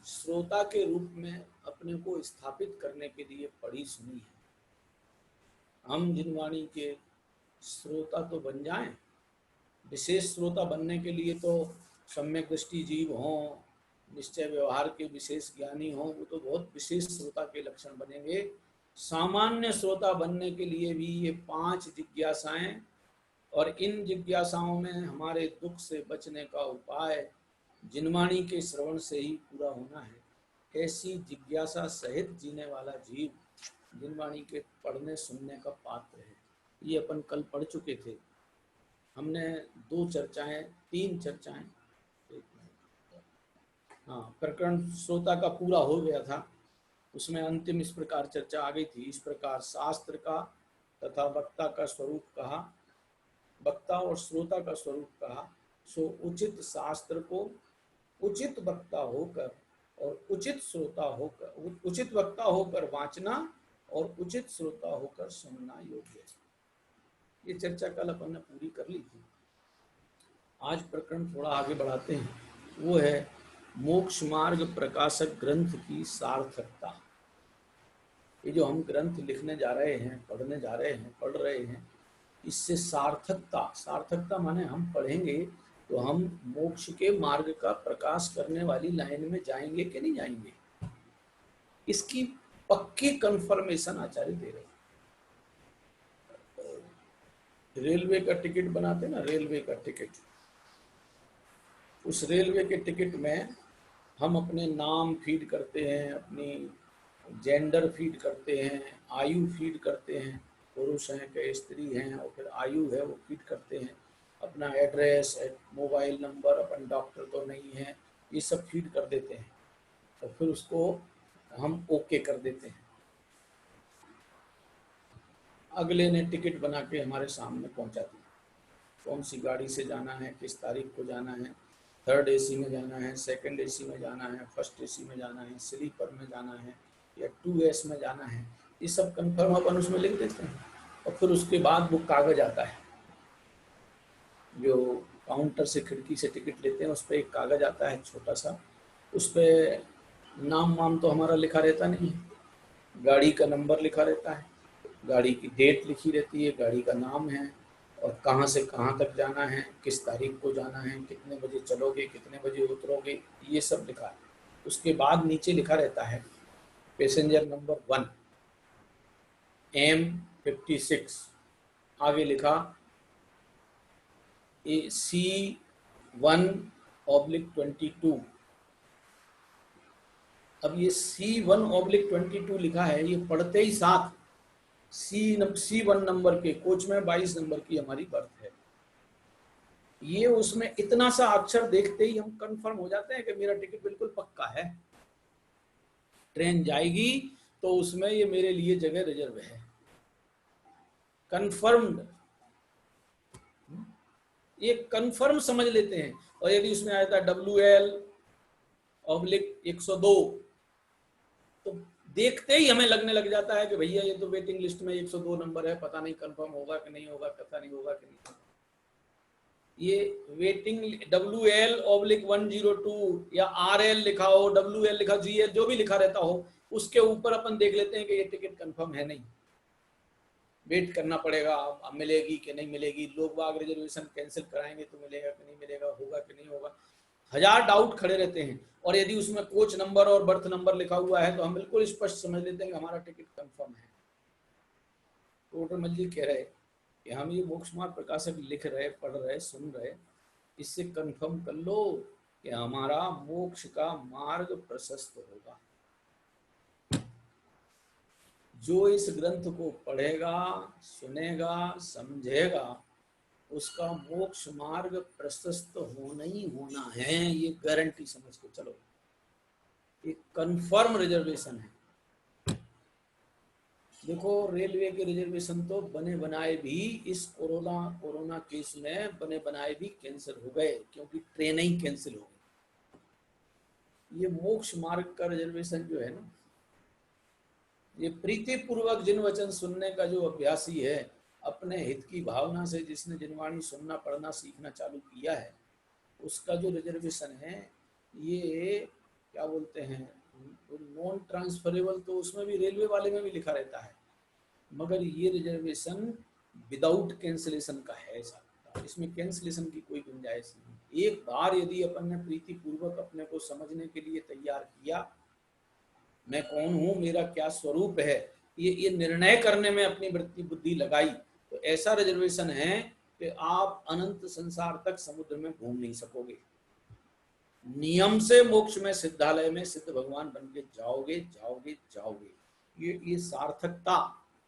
श्रोता के रूप में अपने को स्थापित करने के लिए पढ़ी सुनी है। हम जिनवाणी के श्रोता तो बन जाएं। विशेष श्रोता बनने के लिए तो सम्यक दृष्टि जीव हों, निश्चय व्यवहार के विशेष ज्ञानी हों, वो तो बहुत विशेष श्रोता के लक्षण बनेंगे। सामान्य श्रोता बनने के लिए भी ये 5 जिज्ञासाएं, और इन जिज्ञासाओं में हमारे दुख से बचने का उपाय जिनवाणी के श्रवण से ही पूरा होना है। ऐसी जिज्ञासा सहित जीने वाला जीव जिनवाणी के पढ़ने सुनने का पात्र है। ये अपन कल पढ़ चुके थे। हमने 3 चर्चाएं, हाँ, प्रकरण श्रोता का पूरा हो गया था। उसमें अंतिम इस प्रकार चर्चा आ गई थी। इस प्रकार शास्त्र का तथा वक्ता का स्वरूप कहा, वक्ता और श्रोता का स्वरूप कहा। सो उचित शास्त्र को उचित वक्ता होकर और उचित श्रोता होकर, उचित वक्ता होकर वांचना और उचित श्रोता होकर सुनना योग्य है। ये चर्चा कल अपन ने पूरी कर ली थी। आज प्रकरण थोड़ा आगे बढ़ाते हैं। वो है मोक्ष मार्ग प्रकाशक ग्रंथ की सार्थकता। ये जो हम ग्रंथ लिखने जा रहे हैं, पढ़ने जा रहे हैं, पढ़ रहे हैं, इससे सार्थकता माने हम पढ़ेंगे तो हम मोक्ष के मार्ग का प्रकाश करने वाली लाइन में जाएंगे कि नहीं जाएंगे, इसकी पक्की कंफर्मेशन आचार्य दे रहे हैं। रेलवे का टिकट बनाते ना, रेलवे का टिकट, उस रेलवे के टिकट में हम अपने नाम फीड करते हैं, अपनी जेंडर फीड करते हैं, आयु फीड करते हैं, पुरुष हैं कि स्त्री हैं, और फिर आयु है वो फीड करते हैं, अपना एड्रेस, मोबाइल नंबर, अपन डॉक्टर तो नहीं है, ये सब फीड कर देते हैं, और फिर उसको हम ओके कर देते हैं। अगले ने टिकट बना के हमारे सामने पहुंचा दिया, कौन सी गाड़ी से जाना है, किस तारीख को जाना है, 3rd AC में जाना है, 2nd AC में जाना है, 1st AC में जाना है, स्लीपर में जाना है या 2S में जाना है, ये सब कंफर्म अपन उसमें लिख देते हैं। और फिर उसके बाद वो कागज आता है, जो काउंटर से खिड़की से टिकट लेते हैं उस पर एक कागज आता है छोटा सा, उस पर नाम वाम तो हमारा लिखा रहता नहीं है, गाड़ी का नंबर लिखा रहता है, गाड़ी की डेट लिखी रहती है, गाड़ी का नाम है, और कहाँ से कहाँ तक जाना है, किस तारीख को जाना है, कितने बजे चलोगे, कितने बजे उतरोगे, ये सब लिखा है। उसके बाद नीचे लिखा रहता है पैसेंजर नंबर 1 M56, आगे लिखा C1/22, अब ये C1/22 लिखा है, ये पढ़ते ही साथ C1 नंबर के कोच में 22 नंबर की हमारी बर्थ है। ये उसमें इतना सा अक्षर देखते ही हम कंफर्म हो जाते हैं कि मेरा टिकट बिल्कुल पक्का है, ट्रेन जाएगी तो उसमें ये मेरे लिए जगह रिजर्व है, कंफर्म्ड। ये कंफर्म समझ लेते हैं। और यदि उसमें आया था WL/102 तो देखते ही हमें लगने लग जाता है कि भैया ये तो वेटिंग लिस्ट में 102 नंबर है, पता नहीं कंफर्म होगा कि नहीं होगा, पता नहीं होगा कि नहीं। ये वेटिंग WL/102 या RL लिखा हो, WL लिखा, GL जो भी लिखा रहता हो, उसके ऊपर अपन देख लेते हैं कि ये टिकट कंफर्म है नहीं, वेट करना पड़ेगा, अब मिलेगी कि नहीं मिलेगी, लोग बाग रिजर्वेशन कैंसिल कराएंगे तो मिलेगा कि नहीं मिलेगा, होगा कि नहीं होगा, हजार डाउट खड़े रहते हैं। और यदि उसमें कोच नंबर और बर्थ नंबर लिखा हुआ है तो हम बिल्कुल स्पष्ट समझ लेते हैं कि हमारा टिकट कंफर्म है। टोडरमल जी कह रहे कि हम ये मोक्ष मार्ग प्रकाशक लिख रहे, पढ़ रहे, सुन रहे, इससे कंफर्म कर लो कि हमारा मोक्ष का मार्ग प्रशस्त होगा। जो इस ग्रंथ को पढ़ेगा, सुनेगा, समझेगा, उसका मोक्ष मार्ग प्रशस्त होना ही होना है, ये गारंटी समझ के चलो। ये कंफर्म रिजर्वेशन है। देखो रेलवे के रिजर्वेशन तो बने बनाए भी इस कोरोना केस में बने बनाए भी कैंसिल हो गए, क्योंकि ट्रेनें ही कैंसिल हो गई। ये मोक्ष मार्ग का रिजर्वेशन जो है ना, ये प्रीति पूर्वक जिन वचन सुनने का जो अभ्यासी है, अपने हित की भावना से जिसने जिनवाणी सुनना पढ़ना सीखना चालू किया है, उसका जो रिजर्वेशन है ये क्या बोलते हैं, नॉन ट्रांसफरेबल, तो उसमें भी रेलवे वाले में भी लिखा रहता है, मगर ये रिजर्वेशन विदाउट कैंसिलेशन का है साहब, इसमें कैंसिलेशन की कोई गुंजाइश नहीं। एक बार यदि अपन ने प्रीति पूर्वक अपने को समझने के लिए तैयार किया, मैं कौन हूँ, मेरा क्या स्वरूप है, ये निर्णय करने में अपनी वृत्ति बुद्धि लगाई, तो ऐसा रिजर्वेशन है कि आप अनंत संसार तक समुद्र में घूम नहीं सकोगे। नियम से मोक्ष में सिद्धालय में सिद्ध भगवान बन के जाओगे जाओगे जाओगे। ये सार्थकता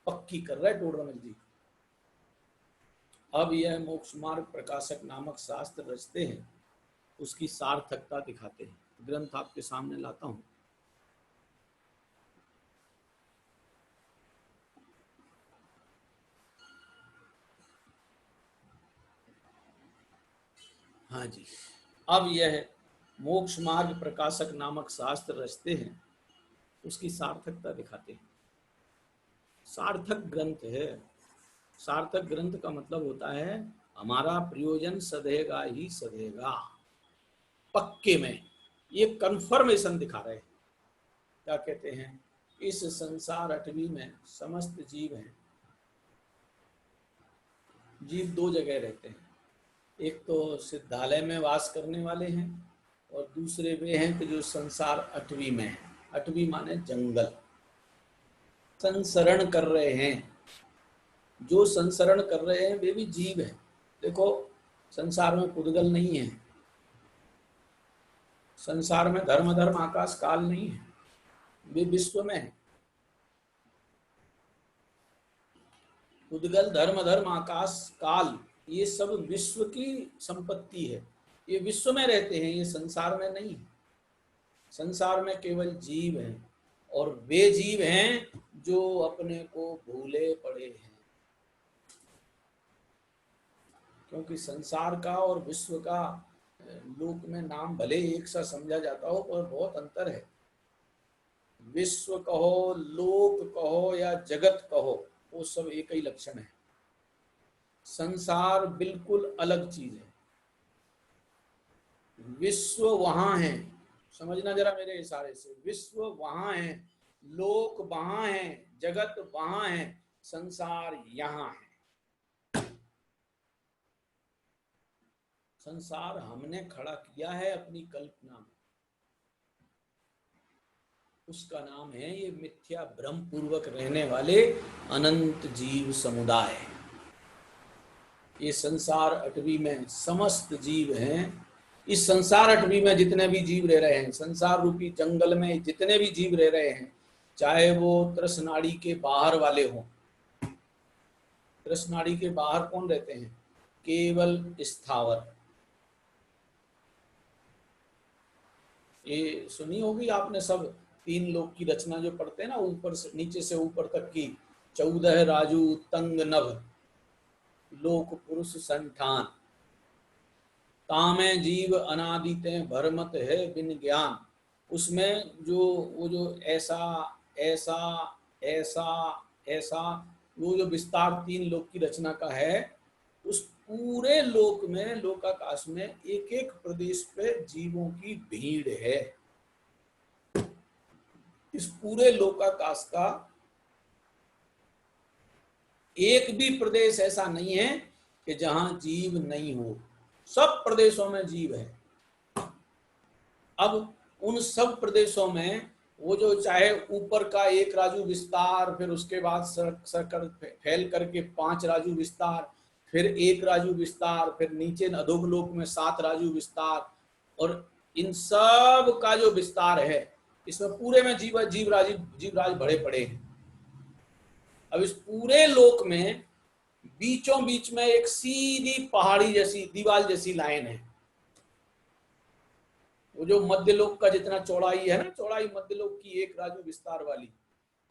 पक्की कर रहा है टोडरमल जी। अब यह मोक्ष मार्ग प्रकाशक नामक शास्त्र रचते हैं, उसकी सार्थकता दिखाते हैं। ग्रंथ आपके सामने लाता हूं। हाँ जी, अब यह मोक्ष मार्ग प्रकाशक नामक शास्त्र रचते हैं, उसकी सार्थकता दिखाते हैं। सार्थक ग्रंथ है। सार्थक ग्रंथ का मतलब होता है हमारा प्रयोजन सधेगा ही सधेगा, पक्के में। ये कंफर्मेशन दिखा रहे हैं। क्या कहते हैं, इस संसार अटवी में समस्त जीव हैं। जीव दो जगह रहते हैं, एक तो सिद्धालय में वास करने वाले हैं और दूसरे वे हैं कि जो संसार अटवी में है। अटवी माने जंगल, संसरण कर रहे हैं। जो संसरण कर रहे हैं वे भी जीव हैं। देखो संसार में पुद्गल नहीं है, संसार में धर्म धर्म आकाश काल नहीं है, वे विश्व में है। पुद्गल धर्म धर्म आकाश काल ये सब विश्व की संपत्ति है, ये विश्व में रहते हैं, ये संसार में नहीं। संसार में केवल जीव हैं, और वे जीव हैं जो अपने को भूले पड़े हैं। क्योंकि संसार का और विश्व का लोक में नाम भले एक सा समझा जाता हो, पर बहुत अंतर है। विश्व कहो, लोक कहो या जगत कहो, वो सब एक ही लक्षण है। संसार बिल्कुल अलग चीज है। विश्व वहां है, समझना जरा मेरे इशारे से, विश्व वहां है, लोक वहां है, जगत वहां है, संसार यहां है। संसार हमने खड़ा किया है अपनी कल्पना में, उसका नाम है ये मिथ्या भ्रम पूर्वक रहने वाले अनंत जीव समुदाय। ये संसार अटवी में समस्त जीव हैं इस संसार अटवी में जितने भी जीव रह रहे हैं, संसार रूपी जंगल में जितने भी जीव रह रहे हैं, चाहे वो त्रसनाड़ी के बाहर वाले हों। त्रसनाड़ी के बाहर कौन रहते हैं? केवल स्थावर। ये सुनी होगी आपने सब, तीन लोक की रचना जो पढ़ते हैं ना, ऊपर से नीचे से ऊपर तक की, 14 राजू तंग नभ, लोक पुरुष संठान, तामे जीव अनादिते भरमत है बिन ज्ञान। उसमें जो वो जो ऐसा ऐसा ऐसा ऐसा वो जो विस्तार तीन लोक की रचना का है, उस पूरे लोक में, लोकाकाश में एक एक प्रदेश पे जीवों की भीड़ है। इस पूरे लोकाकाश का एक भी प्रदेश ऐसा नहीं है कि जहां जीव नहीं हो, सब प्रदेशों में जीव है। अब उन सब प्रदेशों में वो जो चाहे ऊपर का एक राजू विस्तार, फिर उसके बाद सर्कल फैल करके 5 राजू विस्तार, फिर 1 राजू विस्तार, फिर नीचे अधोलोक में 7 राजू विस्तार, और इन सब का जो विस्तार है, इसमें पूरे में जीवराज भरे पड़े हैं। अब इस पूरे लोक में बीचों बीच में एक सीधी पहाड़ी जैसी दीवार जैसी लाइन है। वो जो मध्यलोक का जितना चौड़ाई है ना, चौड़ाई मध्यलोक की एक राजू विस्तार वाली,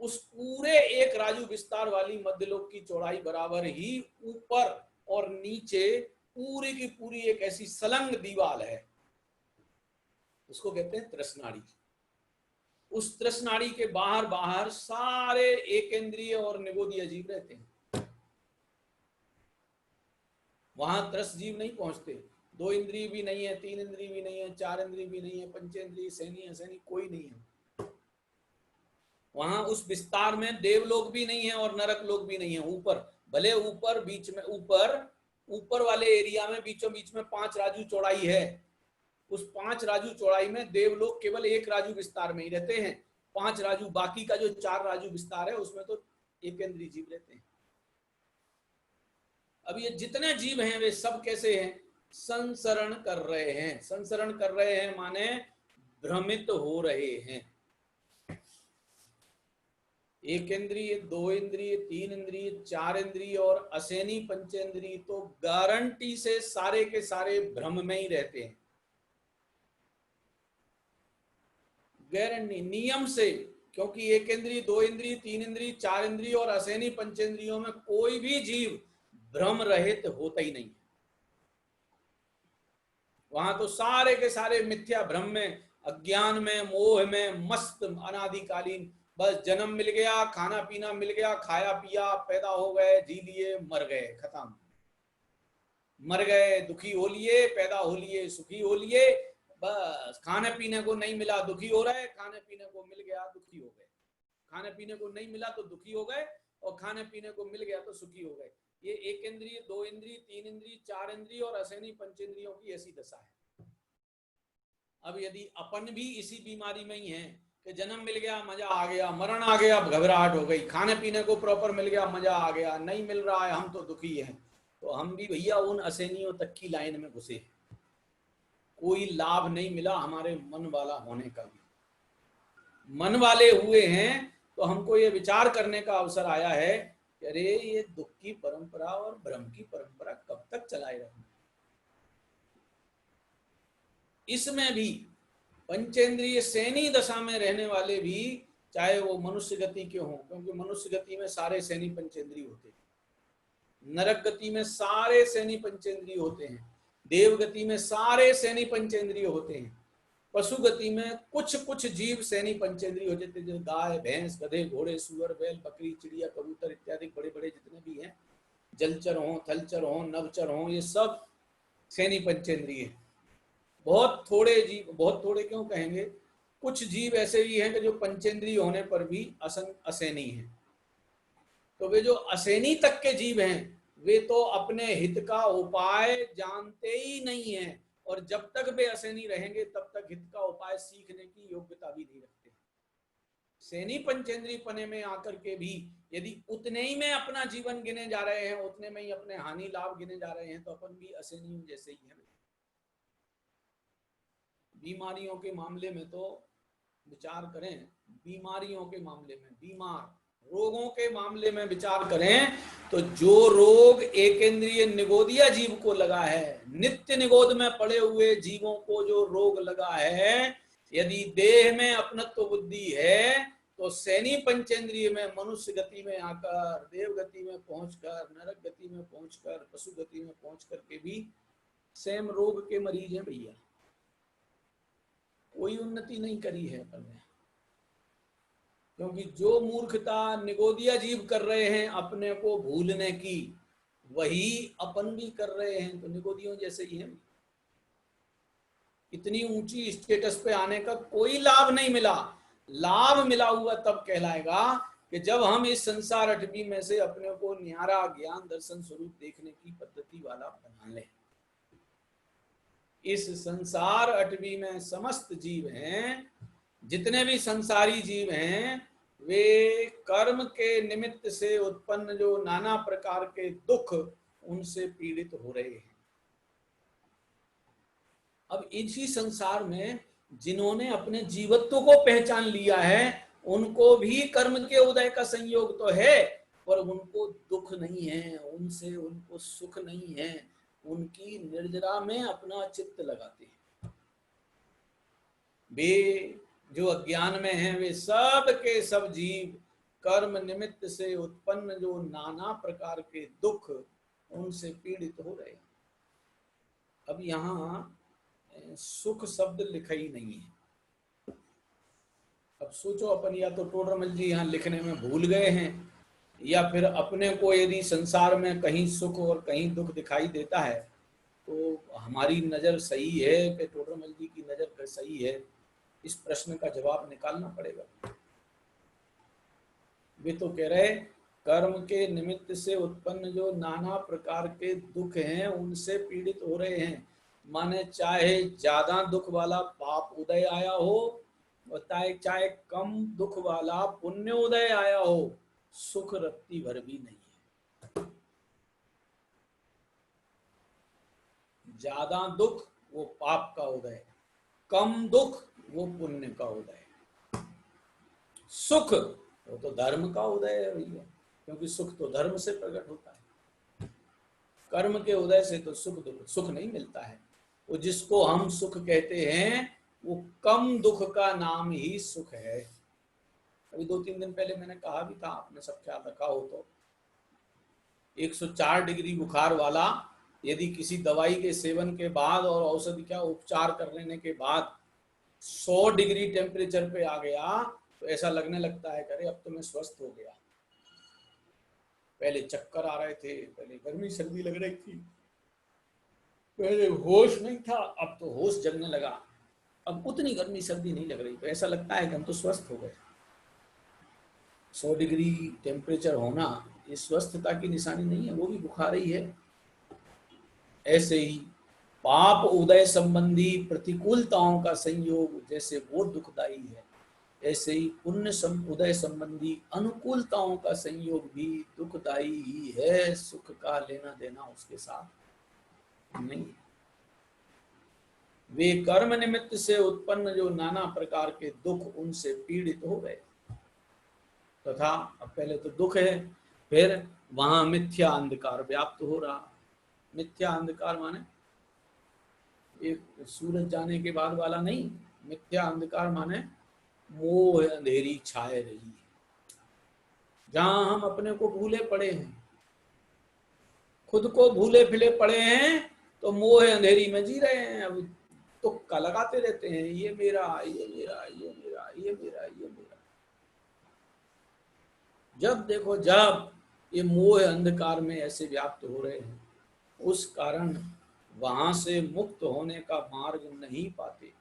उस पूरे एक राजू विस्तार वाली मध्यलोक की चौड़ाई बराबर ही ऊपर और नीचे पूरी की पूरी एक ऐसी सलंग दीवार है, उसको कहते हैं त्रसनाड़ी। उस त्रसनाड़ी के बाहर बाहर सारे एकेंद्रिय और निगोदीय जीव रहते हैं। वहां त्रस जीव नहीं पहुंचते। 2 इंद्रिय भी नहीं है, 3 इंद्रिय भी नहीं है, 4 इंद्रिय भी नहीं है, पंचेंद्रिय, सैनी असैनी कोई नहीं है। वहां उस विस्तार में देवलोक भी नहीं है और नरक लोक भी नहीं है। ऊपर भले ऊपर बीच में ऊपर वाले एरिया में बीचों बीच में 5 राजू चौड़ाई है। उस 5 राजू चौड़ाई में देवलोक केवल 1 राजू विस्तार में ही रहते हैं। 5 राजू, बाकी का जो 4 राजू विस्तार है उसमें तो एकेंद्रीय जीव रहते हैं। अब ये जितने जीव हैं वे सब कैसे हैं? संसरण कर रहे हैं। संसरण कर रहे हैं माने भ्रमित हो रहे हैं। एक इंद्रिय, 2 इंद्रिय, 3 इंद्रिय, 4 इंद्रिय और असेनी पंचेंद्रिय तो गारंटी से सारे के सारे भ्रम में ही रहते हैं, गारंटी, नियम से। क्योंकि एक इंद्रिय, 2 इंद्रिय, 3 इंद्रिय, 4 इंद्रिय और असेनी पंचेंद्रियों में कोई भी जीव भ्रम रहित होता ही नहीं। वहां तो सारे के सारे मिथ्या भ्रम में, अज्ञान में, मोह में मस्त अनादिकालीन, बस जन्म मिल गया, खाना पीना मिल गया, खाया पिया, पैदा हो गए, जी लिए, मर गए, खत्म। मर गए, दुखी हो लिए, पैदा हो लिए, सुखी हो लिए, बस। खाने पीने को नहीं मिला, दुखी हो रहे, खाने पीने को मिल गया, दुखी हो गए। खाने पीने को नहीं मिला तो दुखी हो गए, और खाने पीने को मिल गया तो सुखी हो गए। ये एक इंद्रिय, 2 इंद्रिय, 3 इंद्रिय, 4 इंद्रिय और असेनी पंचेंद्रियों की ऐसी दशा है। अब यदि अपन भी इसी बीमारी में ही हैं कि जन्म मिल गया, मजा आ गया, मरण आ गया, घबराहट हो गई, खाने पीने को प्रॉपर मिल गया, मजा आ गया, नहीं मिल रहा है, हम तो दुखी हैं, तो हम भी भैया उन असेनियों तक की लाइन में घुसे। कोई लाभ नहीं मिला हमारे मन वाला होने का भी। मन वाले हुए हैं तो हमको ये विचार करने का अवसर आया है कि अरे ये दुख की परंपरा और भ्रम की परंपरा कब तक चलाए रखना। इसमें भी पंचेंद्रिय सैनी दशा में रहने वाले भी, चाहे वो मनुष्य गति के हों, क्योंकि मनुष्य गति में सारे सैनी पंचेंद्रिय होते हैं, नरक गति में सारे सैनी पंचेंद्रिय होते हैं, देव गति में सारे सैनी पंचेंद्रिय होते हैं, पशु गति में कुछ कुछ जीव सैनी पंचेंद्रिय हो जाते हैं, जैसे गाय, भैंस, गधे, घोड़े, सुअर, बैल, बकरी, चिड़िया, कबूतर इत्यादि बड़े बड़े जितने भी हैं, जलचर हों, थलचर हों, नवचर हों, ये सब सैनी पंचेंद्रिय। बहुत थोड़े जीव, बहुत थोड़े क्यों कहेंगे, कुछ जीव ऐसे भी हैं कि जो पंचेंद्रिय होने पर भी असैनी हैं। तो वे जो असैनी तक के जीव हैं वे तो अपने हित का उपाय जानते ही नहीं है, और जब तक वे असैनी रहेंगे तब तक हित का उपाय सीखने की योग्यता भी नहीं रखते। सैनी पंचेंद्रिय पने में आकर के भी यदि उतने ही में अपना जीवन गिने जा रहे हैं, उतने में ही अपने हानि लाभ गिने जा रहे हैं, तो अपन भी असैनियों जैसे ही हैं। बीमारियों के मामले में तो विचार करें, बीमारियों के मामले में, बीमार रोगों के मामले में विचार करें तो जो रोग एकेंद्रीय निगोदिया जीव को लगा है, नित्य निगोद में पड़े हुए जीवों को जो रोग लगा है, यदि देह में अपनत्व बुद्धि है तो सैनी पंचेंद्रिय में मनुष्य गति में आकर, देव गति में पहुंचकर, नरक गति में पहुंचकर, पशु गति में पहुंचकर के भी सेम रोग के मरीज हैं भैया। कोई उन्नति नहीं करी है अपन ने, क्योंकि जो मूर्खता निगोदिया जीव कर रहे हैं अपने को भूलने की, वही अपन भी कर रहे हैं, तो निगोदियों जैसे ही हैं। इतनी ऊंची स्टेटस पे आने का कोई लाभ नहीं मिला। लाभ मिला हुआ तब कहलाएगा कि जब हम इस संसार अटवी में से अपने को न्यारा ज्ञान दर्शन स्वरूप देखने की पद्धति वाला बना लें। इस संसार अटवी में समस्त जीव हैं, जितने भी संसारी जीव हैं, वे कर्म के निमित्त से उत्पन्न जो नाना प्रकार के दुख, उनसे पीड़ित हो रहे हैं। अब इसी संसार में जिन्होंने अपने जीवत्व को पहचान लिया है, उनको भी कर्म के उदय का संयोग तो है, पर उनको दुख नहीं है, उनसे उनको सुख नहीं है, उनकी निर्जरा में अपना चित्त लगाते हैं। वे जो अज्ञान में हैं, वे सब के सब जीव कर्म निमित्त से उत्पन्न जो नाना प्रकार के दुख, उनसे पीड़ित हो रहे हैं। अब यहाँ सुख शब्द लिखा ही नहीं है। अब सोचो, अपन या तो टोडरमल जी यहाँ लिखने में भूल गए हैं, या फिर अपने को यदि संसार में कहीं सुख और कहीं दुख दिखाई देता है तो हमारी नज़र सही है कि टोडरमल जी की नज़र सही है? इस प्रश्न का जवाब निकालना पड़ेगा। वे तो कह रहे कर्म के निमित्त से उत्पन्न जो नाना प्रकार के दुख हैं, उनसे पीड़ित हो रहे हैं। माने चाहे ज्यादा दुख वाला पाप उदय आया हो, चाहे कम दुख वाला पुण्य उदय आया हो, सुख रत्ती भर भी नहीं है। ज्यादा दुख वो पाप का उदय, कम दुख वो पुण्य का उदय, सुख वो तो धर्म का उदय है भैया, क्योंकि सुख तो धर्म से प्रकट होता है। कर्म के उदय से तो सुख नहीं मिलता है। वो जिसको हम सुख कहते हैं, वो कम दुख का नाम ही सुख है। अभी 2-3 दिन पहले मैंने कहा भी था, आपने सब ख्याल रखा हो तो, 104 डिग्री बुखार वाला यदि किसी दवाई के सेवन के बाद और औषधि का उपचार कर लेने के बाद 100 डिग्री टेम्परेचर पे आ गया, तो ऐसा लगने लगता है अरे अब तो मैं स्वस्थ हो गया। पहले चक्कर आ रहे थे, पहले गर्मी सर्दी लग रही थी, पहले होश नहीं था, अब तो होश जगने लगा, अब उतनी गर्मी सर्दी नहीं लग रही, तो ऐसा लगता है कि हम तो स्वस्थ हो गए। 100 डिग्री टेम्परेचर होना ये स्वस्थता की निशानी नहीं है, वो भी बुखार ही है। ऐसे ही पाप उदय संबंधी प्रतिकूलताओं का संयोग जैसे वो दुखदायी है, ऐसे ही पुण्य उदय संबंधी अनुकूलताओं का संयोग भी दुखदायी ही है। सुख का लेना देना उसके साथ नहीं। वे कर्म निमित्त से उत्पन्न जो नाना प्रकार के दुख, उनसे पीड़ित हो गए तथा अब पहले तो दुख है, फिर वहां मिथ्या अंधकार व्याप्त हो रहा। मिथ्या अंधकार माने एक सूरज जाने के बाद वाला नहीं, मिथ्या अंधकार माने मोह अंधेरी छाए रही है, जहां हम अपने को भूले पड़े हैं, खुद को भूले फिले पड़े हैं, तो मोह अंधेरी में जी रहे हैं। अब तुक्का लगाते रहते हैं, ये मेरा, ये मेरा, ये मेरा, ये मेरा, ये मेरा। जब देखो जब ये मोह अंधकार में ऐसे व्याप्त हो रहे हैं, उस कारण वहां से मुक्त होने का मार्ग नहीं पाते।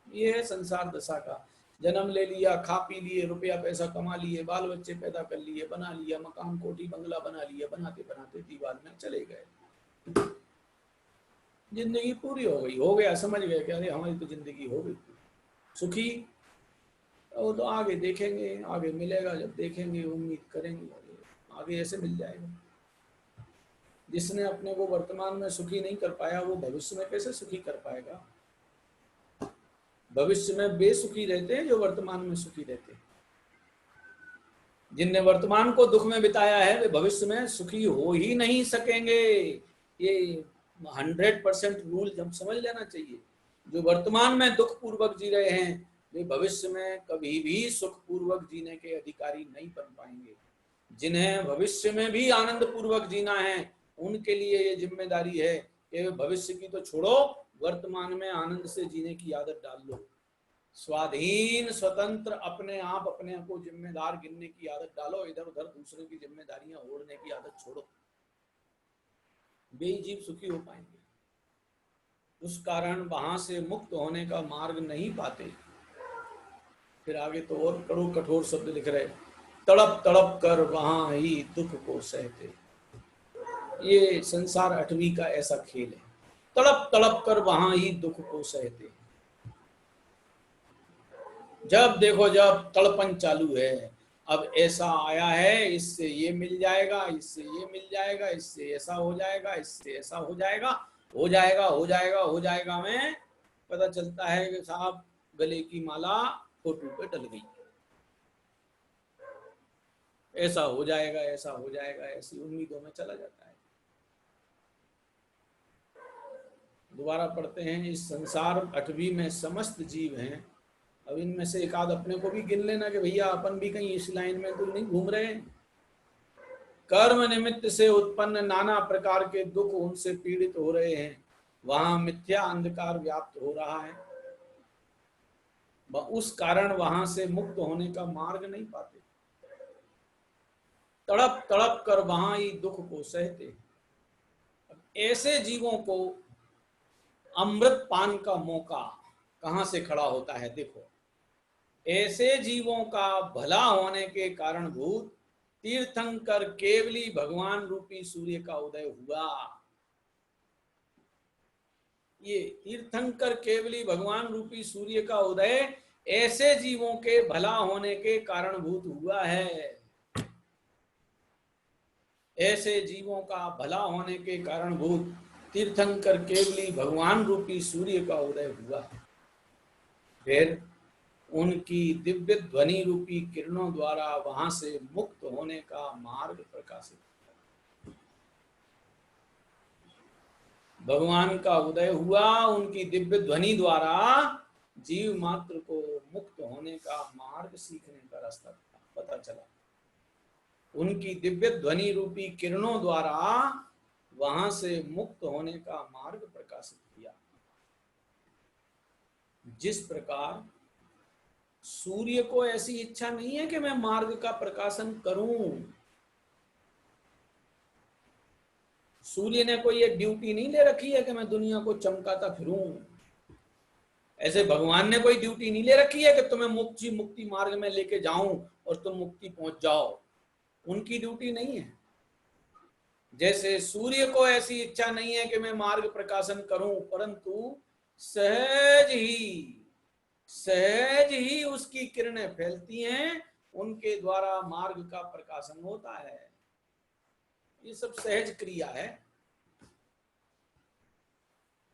ये है संसार दशा का। जन्म ले लिया, खा पी लिए, रुपया पैसा कमा लिए, बाल बच्चे पैदा कर लिए, बना लिया, मकान कोठी बंगला बना लिया, बनाते बनाते दीवार में चले गए, जिंदगी पूरी हो गई, हो गया, समझ गए कि अरे हमारी तो जिंदगी हो गई सुखी। वो तो आगे देखेंगे, आगे मिलेगा, जब देखेंगे उम्मीद करेंगे आगे ऐसे मिल जाएगा। जिसने अपने को वर्तमान में सुखी नहीं कर पाया, वो भविष्य में कैसे सुखी कर पाएगा? भविष्य में बेसुखी रहते हैं जो वर्तमान में सुखी रहते हैं। जिनने वर्तमान को दुख में बिताया है वे भविष्य में सुखी हो ही नहीं सकेंगे। ये 100% रूल जब समझ लेना चाहिए। जो वर्तमान में दुख पूर्वक जी रहे हैं वे भविष्य में कभी भी सुख पूर्वक जीने के अधिकारी नहीं बन पाएंगे। जिन्हें भविष्य में भी आनंद पूर्वक जीना है उनके लिए ये जिम्मेदारी है कि भविष्य की तो छोड़ो, वर्तमान में आनंद से जीने की आदत डाल लो। स्वाधीन स्वतंत्र अपने आप अपने को जिम्मेदार गिनने की आदत डालो। इधर उधर दूसरों की जिम्मेदारियां ओढ़ने की आदत छोड़ो, वे ही जीव सुखी हो पाएंगे। उस कारण वहां से मुक्त होने का मार्ग नहीं पाते। फिर आगे तो और कठोर शब्द लिख रहे, तड़प तड़प कर वहां ही दुख को सहते। ये संसार 8वीं का ऐसा खेल है, तड़प तड़प कर वहां ही दुख को सहते। जब देखो जब तड़पन चालू है, अब ऐसा आया है, इससे ये मिल जाएगा, इससे ये मिल जाएगा, इससे ऐसा हो जाएगा, इससे ऐसा हो जाएगा, हो जाएगा हो जाएगा हो जाएगा में पता चलता है कि साहब गले की माला फोटो पे डल गई। ऐसा हो जाएगा, ऐसा हो जाएगा, ऐसी उम्मीदों में चला जाता है। दोबारा पढ़ते हैं, इस संसार 8वीं में समस्त जीव हैं। अब इनमें से एक आध अपने को भी गिन लेना कि भैया अपन भी कहीं इस लाइन में तो नहीं घूम रहे हैं। कर्म निमित्त से उत्पन्न नाना प्रकार के दुख उनसे पीड़ित हो रहे हैं। वहां मिथ्या अंधकार व्याप्त हो रहा है, उस कारण वहां से मुक्त होने का मार्ग नहीं पाते। तड़प तड़प कर वहां ही दुख को सहते। ऐसे जीवों को अमृत पान का मौका कहां से खड़ा होता है? देखो, ऐसे जीवों का भला होने के कारणभूत तीर्थंकर केवली भगवान रूपी सूर्य का उदय हुआ। ये तीर्थंकर केवली भगवान रूपी सूर्य का उदय ऐसे जीवों के भला होने के कारणभूत हुआ है। ऐसे जीवों का भला होने के कारणभूत तीर्थंकर केवली भगवान रूपी सूर्य का उदय हुआ। फिर उनकी दिव्य ध्वनि रूपी किरणों द्वारा वहां से मुक्त होने का मार्ग प्रकाशित। भगवान का उदय हुआ, उनकी दिव्य ध्वनि द्वारा जीव मात्र को मुक्त होने का मार्ग सीखने का रास्ता पता चला। उनकी दिव्य ध्वनि रूपी किरणों द्वारा वहां से मुक्त होने का मार्ग प्रकाशित किया। जिस प्रकार सूर्य को ऐसी इच्छा नहीं है कि मैं मार्ग का प्रकाशन करूं। सूर्य ने कोई एक ड्यूटी नहीं ले रखी है कि मैं दुनिया को चमकाता फिरूं। ऐसे भगवान ने कोई ड्यूटी नहीं ले रखी है कि तुम्हें मुक्ति मार्ग में लेके जाऊं और तुम मुक्ति पहुंच जाओ। उनकी ड्यूटी नहीं है। जैसे सूर्य को ऐसी इच्छा नहीं है कि मैं मार्ग प्रकाशन करूं, परंतु सहज ही उसकी किरणें फैलती हैं, उनके द्वारा मार्ग का प्रकाशन होता है। ये सब सहज क्रिया है।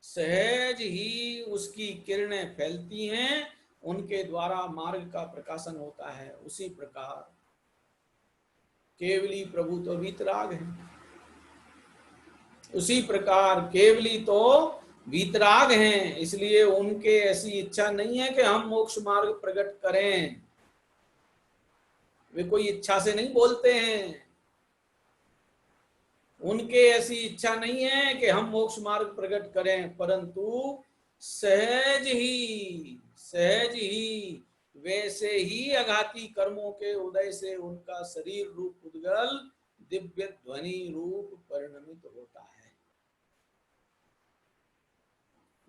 सहज ही उसकी किरणें फैलती हैं, उनके द्वारा मार्ग का प्रकाशन होता है। उसी प्रकार केवली प्रभु तो वीतराग है। उसी प्रकार केवली तो वीतराग हैं, इसलिए उनके ऐसी इच्छा नहीं है कि हम मोक्ष मार्ग प्रकट करें। वे कोई इच्छा से नहीं बोलते हैं। उनके ऐसी इच्छा नहीं है कि हम मोक्ष मार्ग प्रकट करें, परंतु सहज ही वैसे ही अघाती कर्मों के उदय से उनका शरीर रूप उद्गल दिव्य ध्वनि रूप परिणमित होता है।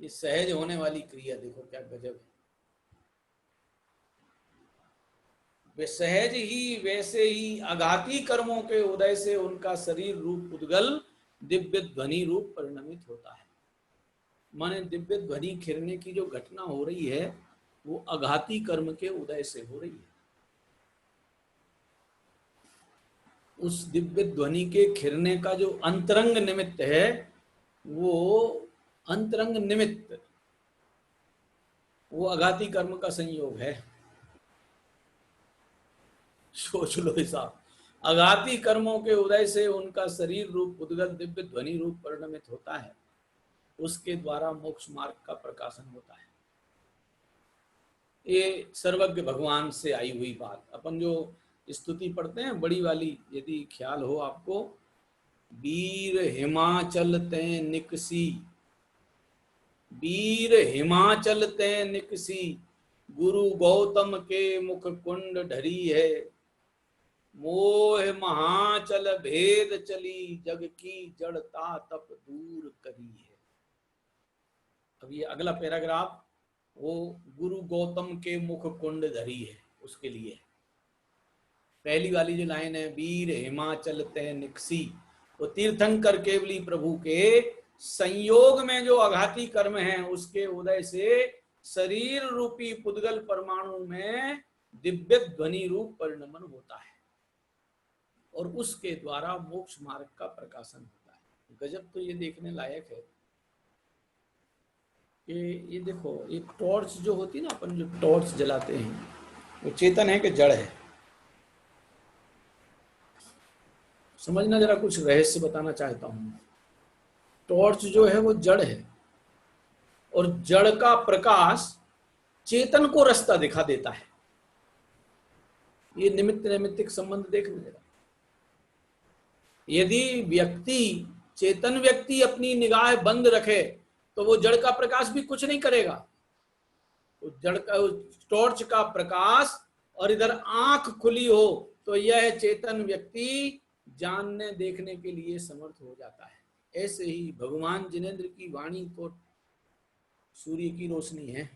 ये सहज होने वाली क्रिया देखो क्या गजब है। वे सहज ही वैसे ही अघाती कर्मों के उदय से उनका शरीर रूप उद्गल दिव्य ध्वनि रूप परिणमित होता है। माने दिव्य ध्वनि खिरने की जो घटना हो रही है वो अघाती कर्म के उदय से हो रही है। उस दिव्य ध्वनि के खिरने का जो अंतरंग निमित्त है, वो अंतरंग निमित्त वो अघाती कर्म का संयोग है। सोच लो हिसाब। अघाती कर्मों के उदय से उनका शरीर रूप उद्गत दिव्य ध्वनि रूप परिणमित होता है, उसके द्वारा मोक्ष मार्ग का प्रकाशन होता है। ये सर्वज्ञ भगवान से आई हुई बात। अपन जो स्तुति पढ़ते हैं बड़ी वाली, यदि ख्याल हो आपको, वीर हिमाचल ते निकसी, वीर हिमाचल ते निकसी, गुरु गौतम के मुख कुंड ढरी है, मोह महाचल भेद चली, जग की जड़ता तप दूर करी है। अब ये अगला पैराग्राफ वो गुरु गौतम के मुख कुंड धरी है, उसके लिए है। पहली वाली जो लाइन है, वीर हिमाचल ते निकसी, वो तीर्थंकर केवली प्रभु के संयोग में जो अघाती कर्म है उसके उदय से शरीर रूपी पुद्गल परमाणु में दिव्य ध्वनि रूप परिणमन होता है और उसके द्वारा मोक्ष मार्ग का प्रकाशन होता है। गजब तो ये देखने लायक है कि ये देखो, एक टॉर्च जो होती है ना, अपन जो टॉर्च जलाते हैं, वो चेतन है कि जड़ है? समझना जरा, कुछ रहस्य बताना चाहता हूं। टॉर्च जो है वो जड़ है और जड़ का प्रकाश चेतन को रास्ता दिखा देता है। ये निमित्त नैमित्तिक संबंध देखने जरा। यदि व्यक्ति, चेतन व्यक्ति अपनी निगाह बंद रखे तो वो जड़ का प्रकाश भी कुछ नहीं करेगा। तो जड़ का, टॉर्च का प्रकाश और इधर आंख खुली हो तो यह चेतन व्यक्ति जानने देखने के लिए समर्थ हो जाता है। ऐसे ही भगवान जिनेंद्र की वाणी तो सूर्य की रोशनी है।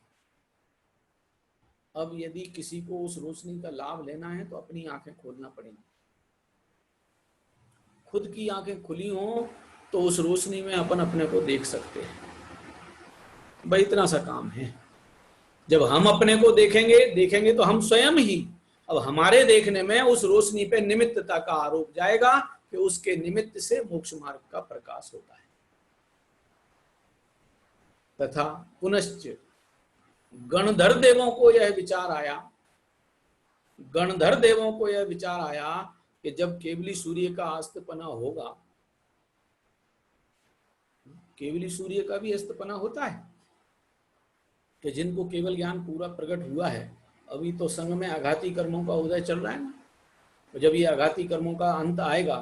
अब यदि किसी को उस रोशनी का लाभ लेना है तो अपनी आंखें खोलना पड़ेगी। खुद की आंखें खुली हों तो उस रोशनी में अपन अपने को देख सकते हैं। भाई इतना सा काम है। जब हम अपने को देखेंगे तो हम स्वयं ही, अब हमारे देखने में उस रोशनी पे निमित्तता का आरोप जाएगा कि उसके निमित्त से मोक्ष मार्ग का प्रकाश होता है। तथा पुनश्च गणधर देवों को यह विचार आया, गणधर देवों को यह विचार आया कि जब केवली सूर्य का अस्तपना होगा, केवली सूर्य का भी अस्तपना होता है कि जिनको केवल ज्ञान पूरा प्रकट हुआ है, अभी तो संग में आघाती कर्मों का उदय चल रहा है ना, तो जब ये आघाती कर्मों का अंत आएगा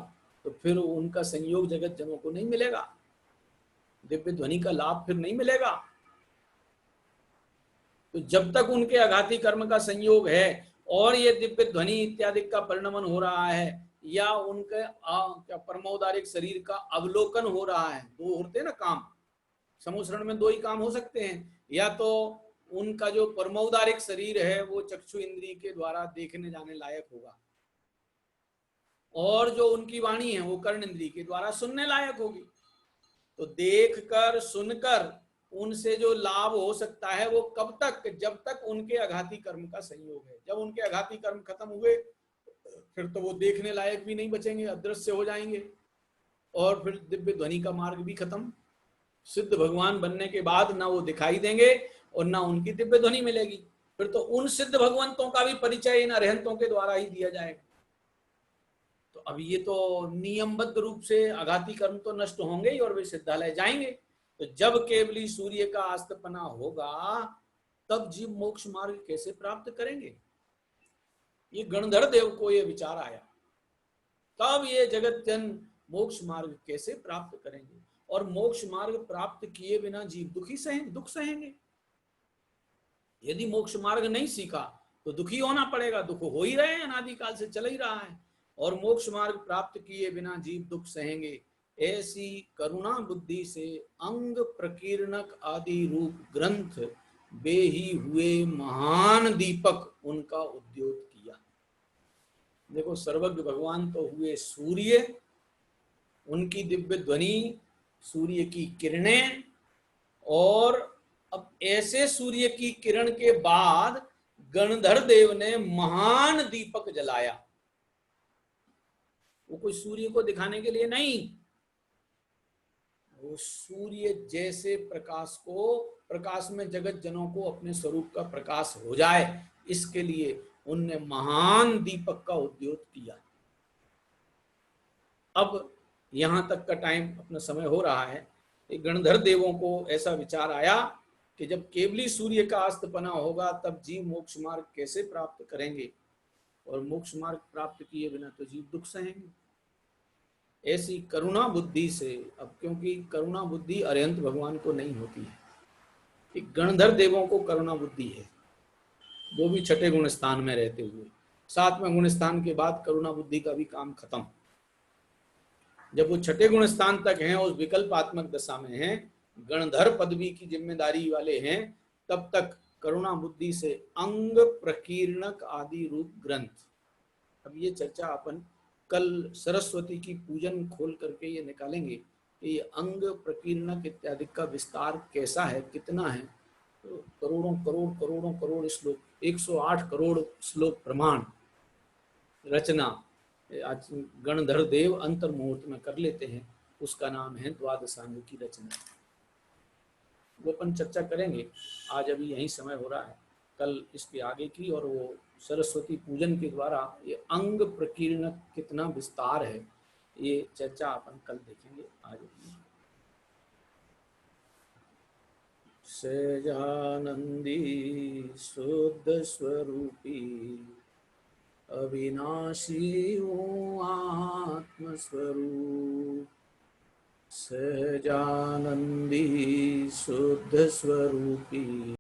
तो फिर उनका संयोग जगत जनों को नहीं मिलेगा, दिव्य ध्वनि का लाभ फिर नहीं मिलेगा। तो जब तक उनके आघाती कर्म का संयोग है और ये दिव्य ध्वनि इत्यादि का परिणमन हो रहा है या उनके क्या परमोदारिक शरीर का अवलोकन हो रहा है, दो होते हैं ना काम, समुसरण में दो ही काम हो सकते हैं, या तो उनका जो परमोदारिक शरीर है वो चक्षु इंद्रिय के द्वारा देखने जाने लायक होगा और जो उनकी वाणी है वो कर्ण इंद्रिय के द्वारा सुनने लायक होगी। तो देखकर सुनकर उनसे जो लाभ हो सकता है वो कब तक, जब तक उनके आघाती कर्म का संयोग है। जब उनके आघाती कर्म खत्म हुए फिर तो वो देखने लायक भी नहीं बचेंगे, अदृश्य हो जाएंगे और फिर दिव्य ध्वनि का मार्ग भी खत्म। सिद्ध भगवान बनने के बाद ना वो दिखाई देंगे और ना उनकी दिव्य ध्वनि मिलेगी। फिर तो उन सिद्ध भगवंतों का भी परिचय इन अरहंतों के द्वारा ही दिया जाएगा। तो अब ये तो नियमबद्ध रूप से आघाती कर्म तो नष्ट होंगे ही और वे सिद्धालय जाएंगे। तो जब केवली सूर्य का अस्तपना होगा तब जीव मोक्ष मार्ग कैसे प्राप्त करेंगे? ये गणधर देव को ये विचार आया, तब ये जगत जन मोक्ष मार्ग कैसे प्राप्त करेंगे? और मोक्ष मार्ग प्राप्त किए बिना जीव दुख सहेंगे। यदि मोक्ष मार्ग नहीं सीखा तो दुखी होना पड़ेगा, दुख हो ही रहे हैं, अनादिकाल से चल ही रहा है। और मोक्ष मार्ग प्राप्त किए बिना जीव दुख सहेंगे। ऐसी करुणा बुद्धि से अंग प्रकीर्णक आदि रूप ग्रंथ बेही हुए महान दीपक उनका उद्योग किया। देखो, सर्वज्ञ भगवान तो हुए सूर्य, उनकी दिव्य ध्वनि, सूर्य की किरणें, और अब ऐसे सूर्य की किरण के बाद गणधर देव ने महान दीपक जलाया। वो कोई सूर्य को दिखाने के लिए नहीं, वो सूर्य जैसे प्रकाश को प्रकाश में जगत जनों को अपने स्वरूप का प्रकाश हो जाए, इसके लिए उनने महान दीपक का उद्योग किया। अब यहां तक का टाइम, अपना समय हो रहा है। गणधर देवों को ऐसा विचार आया कि जब केवली सूर्य का अस्तपना होगा तब जीव मोक्ष मार्ग कैसे प्राप्त करेंगे, और मोक्ष मार्ग प्राप्त किए बिना तो जीव दुख सहेंगे। ऐसी करुणा बुद्धि से, अब क्योंकि करुणा बुद्धि अरिहंत भगवान को नहीं होती है, कि गणधर देवों को करुणा बुद्धि है, वो भी छठे गुण स्थान में रहते हुए। सातवें गुण स्थान के बाद करुणा बुद्धि का भी काम खत्म। जब वो छठे गुण स्थान तक हैं, उस विकल्पात्मक दशा में हैं, गणधर पदवी की जिम्मेदारी वाले हैं, तब तक करुणा बुद्धि से अंग प्रकीर्णक आदि रूप ग्रंथ। अब ये चर्चा अपन कल सरस्वती की पूजन खोल करके ये निकालेंगे कि ये अंग प्रकीर्णक इत्यादि का विस्तार कैसा है, कितना है। तो करोड़ों करोड़ करोड़ों करोड़ श्लोक, 108 करोड़ श्लोक प्रमाण रचना आज गणधर देव अंतर मुहूर्त में कर लेते हैं। उसका नाम है द्वादशांग की रचना। वो अपन चर्चा करेंगे। आज अभी यही समय हो रहा है, कल इसके आगे की, और वो सरस्वती पूजन के द्वारा ये अंग प्रकीर्णक कितना विस्तार है, ये चर्चा अपन कल देखेंगे। आज सहजानंदी शुद्ध स्वरूपी अविनाशी हूँ आत्मस्वरूप, सहजानंदी शुद्ध स्वरूपी